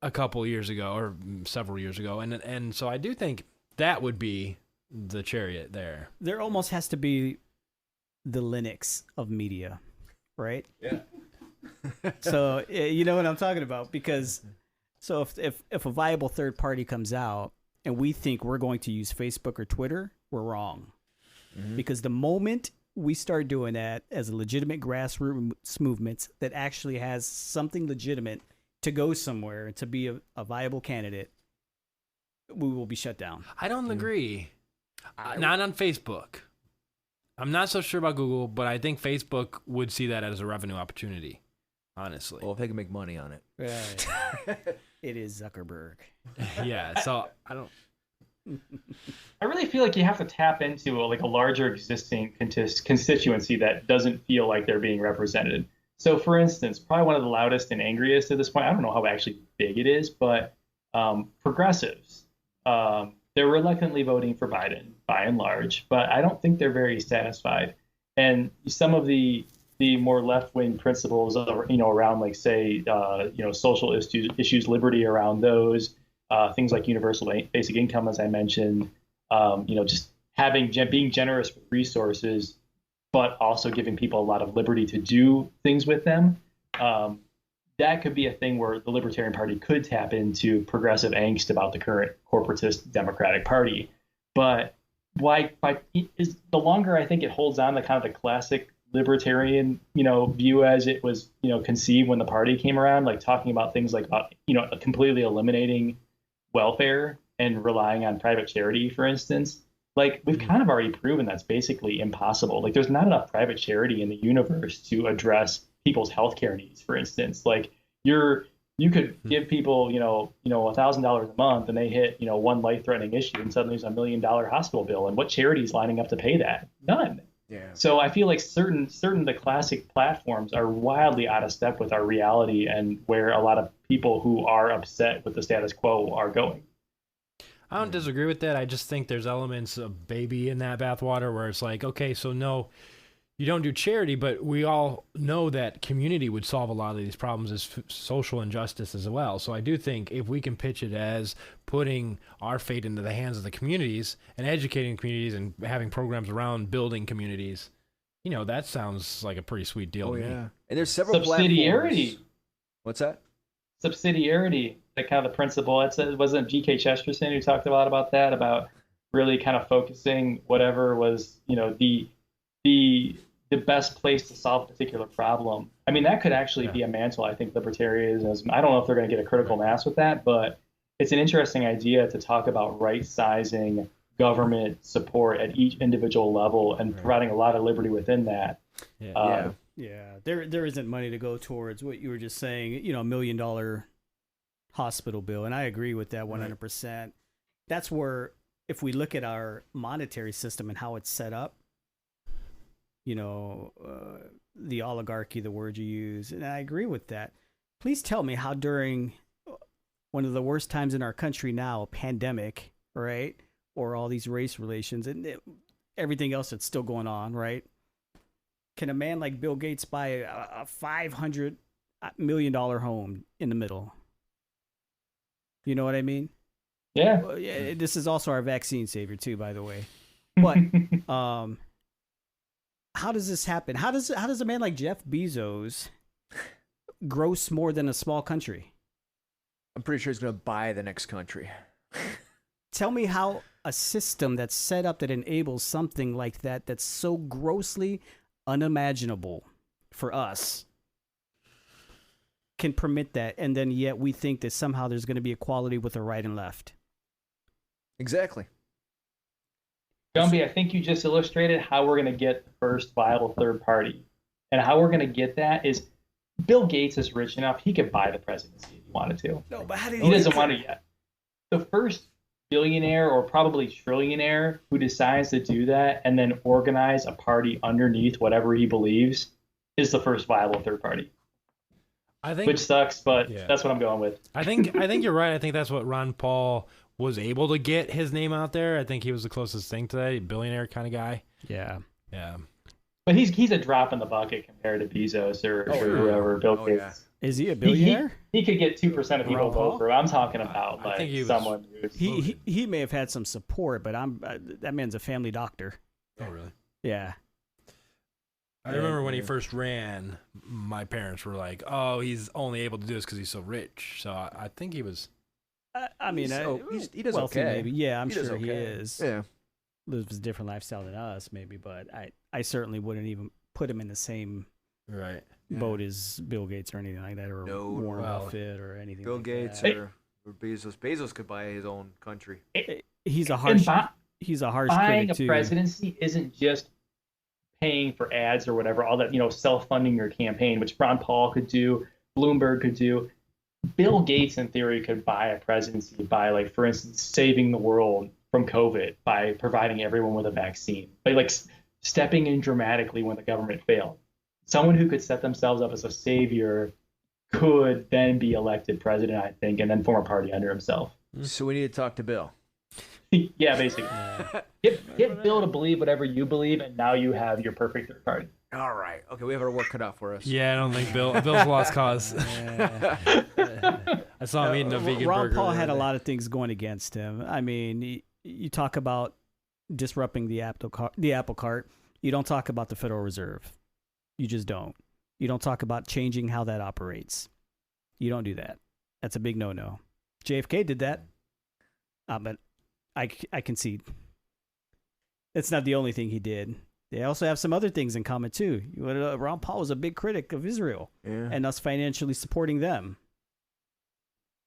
Speaker 4: a couple years ago or several years ago. And so I do think that would be the chariot there.
Speaker 2: There almost has to be the Linux of media, right?
Speaker 1: Yeah.
Speaker 2: So you know what I'm talking about, because so if a viable third party comes out and we think we're going to use Facebook or Twitter, we're wrong. Mm-hmm. Because the moment we start doing that as a legitimate grassroots movement that actually has something legitimate to go somewhere and to be a viable candidate, we will be shut down.
Speaker 4: I don't agree. Not on Facebook. I'm not so sure about Google, but I think Facebook would see that as a revenue opportunity, honestly.
Speaker 1: Well, if they can make money on it.
Speaker 2: Right. It is Zuckerberg.
Speaker 4: Yeah, so I don't...
Speaker 5: I really feel like you have to tap into a larger existing constituency that doesn't feel like they're being represented. So, for instance, probably one of the loudest and angriest at this point, I don't know how actually big it is, but progressives. They're reluctantly voting for Biden, by and large, but I don't think they're very satisfied. And some of the more left-wing principles, around, like, say, social issues, liberty around those, things like universal basic income, as I mentioned, just being generous with resources, but also giving people a lot of liberty to do things with them. That could be a thing where the Libertarian Party could tap into progressive angst about the current corporatist Democratic Party. But the longer I think it holds on to kind of the classic libertarian, view as it was, conceived when the party came around, like talking about things like, completely eliminating welfare and relying on private charity, for instance, like we've kind of already proven that's basically impossible. Like there's not enough private charity in the universe to address people's healthcare needs, for instance. Like you could give people, $1,000 a month and they hit, one life-threatening issue and suddenly there's $1 million hospital bill. And what charity is lining up to pay that? None.
Speaker 1: Yeah.
Speaker 5: So I feel like certain of the classic platforms are wildly out of step with our reality and where a lot of people who are upset with the status quo are going.
Speaker 4: I don't disagree with that. I just think there's elements of baby in that bathwater where it's like, okay, so no, you don't do charity, but we all know that community would solve a lot of these problems as social injustice as well. So I do think if we can pitch it as putting our fate into the hands of the communities and educating communities and having programs around building communities, that sounds like a pretty sweet deal to me.
Speaker 1: And there's several
Speaker 5: subsidiarity.
Speaker 1: Platforms. What's that?
Speaker 5: Subsidiarity, that kind of the principle. It wasn't G.K. Chesterton who talked about that, about really kind of focusing whatever was, the the best place to solve a particular problem. I mean, that could actually be a mantle. I think libertarianism. I don't know if they're going to get a critical mass with that, but it's an interesting idea to talk about right-sizing government support at each individual level and providing a lot of liberty within that.
Speaker 2: Yeah. There isn't money to go towards what you were just saying, $1 million hospital bill. And I agree with that 100%. That's where, if we look at our monetary system and how it's set up, the oligarchy, the word you use, and I agree with that. Please tell me how during one of the worst times in our country now, a pandemic, right? Or all these race relations and everything else that's still going on, right? Can a man like Bill Gates buy a $500 million home in the middle? You know what I mean?
Speaker 5: Yeah.
Speaker 2: Well, yeah. This is also our vaccine savior too, by the way. But how does this happen? How does a man like Jeff Bezos gross more than a small country?
Speaker 1: I'm pretty sure he's going to buy the next country.
Speaker 2: Tell me how a system that's set up that enables something like that, that's so grossly unimaginable for us, can permit that, and then yet we think that somehow there's going to be equality with the right and left.
Speaker 1: Exactly.
Speaker 5: Gumby, I think you just illustrated how we're going to get the first viable third party. And how we're going to get that is Bill Gates is rich enough, he could buy the presidency if he wanted to.
Speaker 2: No, but how did
Speaker 5: he doesn't want to yet. The first billionaire or probably trillionaire who decides to do that and then organize a party underneath whatever he believes is the first viable third party.
Speaker 4: I think,
Speaker 5: which sucks, but that's what I'm going with.
Speaker 4: I think you're right. I think that's what Ron Paul was able to get his name out there. I think he was the closest thing to that billionaire kind of guy.
Speaker 2: Yeah.
Speaker 5: But he's a drop in the bucket compared to Bezos or whoever. Bill Gates.
Speaker 2: Is he a billionaire?
Speaker 5: He could get 2% of people vote for. I'm talking about someone who's
Speaker 2: he may have had some support, but that man's a family doctor.
Speaker 4: Oh really?
Speaker 2: Yeah.
Speaker 4: I remember when he first ran, my parents were like, "Oh, he's only able to do this because he's so rich." So I think he was.
Speaker 1: He does
Speaker 2: wealthy,
Speaker 1: okay.
Speaker 2: maybe. Yeah, I'm
Speaker 1: He does
Speaker 2: sure he
Speaker 1: okay.
Speaker 2: is.
Speaker 1: Yeah.
Speaker 2: Lives a different lifestyle than us, maybe, but I certainly wouldn't even put him in the same boat as Bill Gates or anything like that, or Warren Buffett or anything.
Speaker 1: Bill
Speaker 2: like
Speaker 1: Gates
Speaker 2: that.
Speaker 1: or Bezos. Bezos could buy his own country.
Speaker 2: He's a harsh
Speaker 5: buying
Speaker 2: critic
Speaker 5: a
Speaker 2: too.
Speaker 5: presidency isn't just paying for ads or whatever, all that, self-funding your campaign, which Ron Paul could do, Bloomberg could do. Bill Gates, in theory, could buy a presidency by, like, for instance, saving the world from COVID by providing everyone with a vaccine, by stepping in dramatically when the government failed. Someone who could set themselves up as a savior could then be elected president, I think, and then form a party under himself.
Speaker 1: So we need to talk to Bill.
Speaker 5: Yeah, basically. Get Bill to believe whatever you believe, and now you have your perfect third party.
Speaker 1: All right. Okay, we have our work cut out for us.
Speaker 4: Yeah, I don't think Bill's lost cause. I saw him eating a vegan
Speaker 2: Ron
Speaker 4: burger.
Speaker 2: Paul had a lot of things going against him. I mean, you talk about disrupting the apple cart. You don't talk about the Federal Reserve. You just don't. You don't talk about changing how that operates. You don't do that. That's a big no-no. JFK did that. But I concede. That's not the only thing he did. They also have some other things in common too. Ron Paul was a big critic of Israel and us financially supporting them.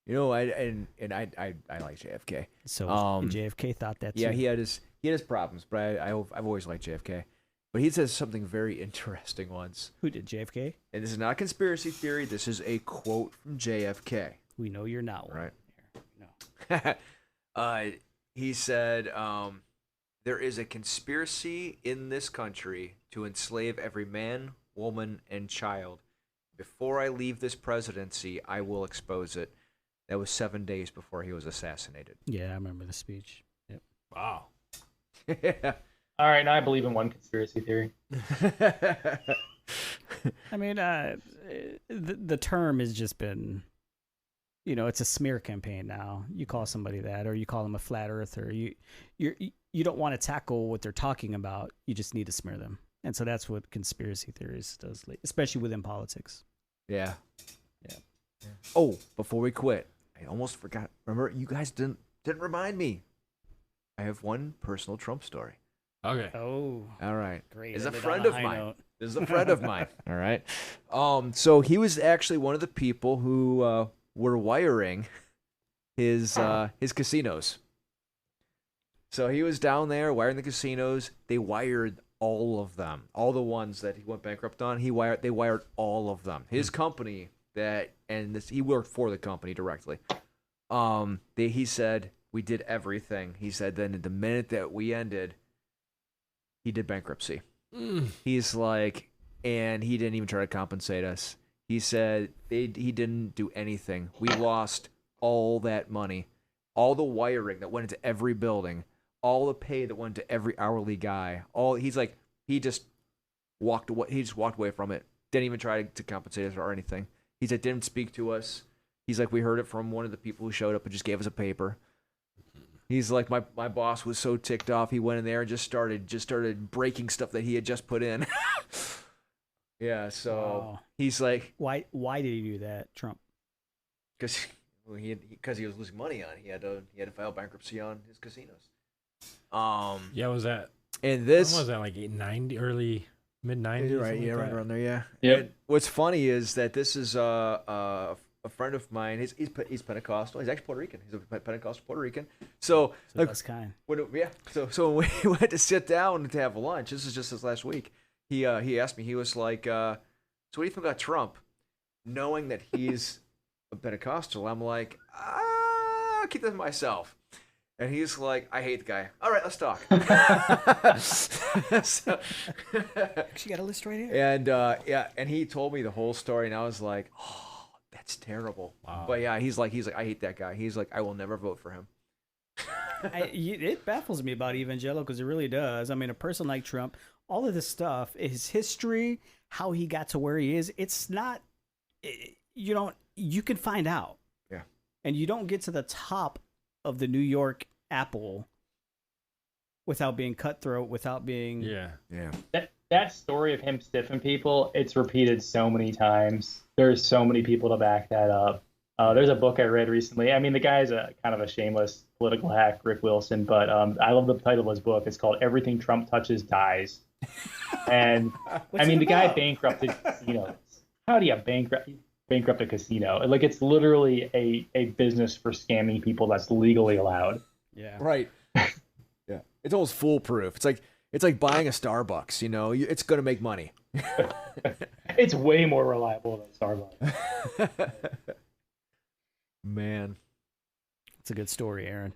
Speaker 1: I like JFK.
Speaker 2: So JFK thought that too.
Speaker 1: Yeah, he had his problems, but I've always liked JFK. But he says something very interesting once.
Speaker 2: Who did, JFK?
Speaker 1: And this is not a conspiracy theory. This is a quote from JFK.
Speaker 2: We know you're not one.
Speaker 1: Right. No. He said, there is a conspiracy in this country to enslave every man, woman, and child. Before I leave this presidency, I will expose it. That was 7 days before he was assassinated.
Speaker 2: Yeah, I remember the speech. Yep.
Speaker 4: Wow.
Speaker 1: Yeah.
Speaker 5: All right, now I believe in one conspiracy theory.
Speaker 2: I mean, the term has just been, it's a smear campaign now. You call somebody that, or you call them a flat earther. You don't want to tackle what they're talking about. You just need to smear them. And so that's what conspiracy theories does, especially within politics.
Speaker 1: Yeah. Oh, before we quit, I almost forgot. Remember, you guys didn't remind me. I have one personal Trump story.
Speaker 4: Okay.
Speaker 2: Oh.
Speaker 1: All right.
Speaker 2: Great.
Speaker 1: Is a
Speaker 2: Ended
Speaker 1: friend
Speaker 2: on
Speaker 1: of
Speaker 2: high
Speaker 1: mine.
Speaker 2: note.
Speaker 1: This is a friend of mine. All right. So he was actually one of the people who were wiring his casinos. So he was down there wiring the casinos. They wired all of them, all the ones that he went bankrupt on. They wired all of them. His company he worked for the company directly. He said we did everything. He said then the minute that we ended, he did bankruptcy. He's like, and he didn't even try to compensate us. He said he didn't do anything. We lost all that money, all the wiring that went into every building, all the pay that went to every hourly guy. He just walked away. He just walked away from it. Didn't even try to compensate us or anything. He said didn't speak to us. He's like, we heard it from one of the people who showed up and just gave us a paper. He's like, my boss was so ticked off. He went in there and just started breaking stuff that he had just put in. Yeah, so
Speaker 2: Wow.
Speaker 1: he's like,
Speaker 2: why did he do that, Trump?
Speaker 1: Because he was losing money on it. He had to file bankruptcy on his casinos.
Speaker 4: Yeah, was that?
Speaker 1: And this
Speaker 4: when was that, like 90, early mid-90s?
Speaker 1: right? Yeah, right around there. Yeah.
Speaker 5: Yep.
Speaker 1: And what's funny is that this is a friend of mine. He's Pentecostal. He's actually Puerto Rican. He's a Pentecostal Puerto Rican. So like,
Speaker 2: that's kind.
Speaker 1: So when we went to sit down to have lunch, this is just this last week. He asked me. He was like, "So what do you think about Trump?" Knowing that he's a Pentecostal, I'm like, I'll keep that to myself. And he's like, I hate the guy. All right, let's talk. So,
Speaker 2: She got a list right here.
Speaker 1: and and he told me the whole story, and I was like, oh, that's terrible.
Speaker 4: Wow.
Speaker 1: But yeah, he's like, I hate that guy. He's like, I will never vote for him.
Speaker 2: It baffles me about evangelicals. It really does. I mean, a person like Trump, all of this stuff, his history, how he got to where he is, it's not, you can find out.
Speaker 1: Yeah.
Speaker 2: And you don't get to the top of the New York apple without being cutthroat, without being...
Speaker 1: Yeah.
Speaker 5: That story of him stiffing people, it's repeated so many times. There's so many people to back that up. There's a book I read recently. I mean, the guy's a kind of a shameless political hack, Rick Wilson, but I love the title of his book. It's called Everything Trump Touches Dies. And I mean, the guy bankrupted casinos. How do you bankrupt a casino? Like, it's literally a business for scamming people that's legally allowed.
Speaker 2: Yeah.
Speaker 1: Right. Yeah. It's almost foolproof. It's like buying a Starbucks. It's gonna make money.
Speaker 5: It's way more reliable than Starbucks.
Speaker 1: Man,
Speaker 2: it's a good story, Aaron.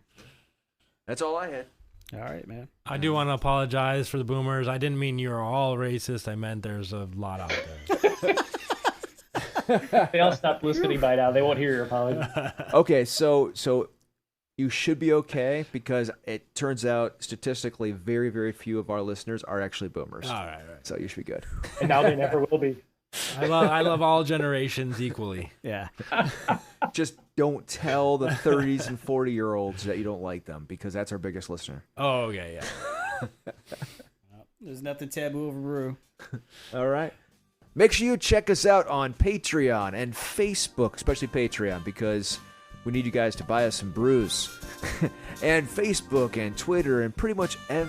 Speaker 1: That's all I had.
Speaker 2: All right, man.
Speaker 4: I do want to apologize for the boomers. I didn't mean you're all racist. I meant there's a lot out there.
Speaker 5: They all stopped listening by now. They won't hear your apology.
Speaker 1: Okay, so you should be okay because it turns out statistically very, very few of our listeners are actually boomers.
Speaker 4: All right.
Speaker 1: So you should be good.
Speaker 5: And now they never will be.
Speaker 4: I love all generations equally.
Speaker 2: Yeah.
Speaker 1: Just don't tell the 30s and 40-year-olds that you don't like them because that's our biggest listener.
Speaker 4: Oh, okay, yeah.
Speaker 2: There's nothing taboo over brew.
Speaker 1: All right. Make sure you check us out on Patreon and Facebook, especially Patreon, because we need you guys to buy us some brews. And Facebook and Twitter and pretty much every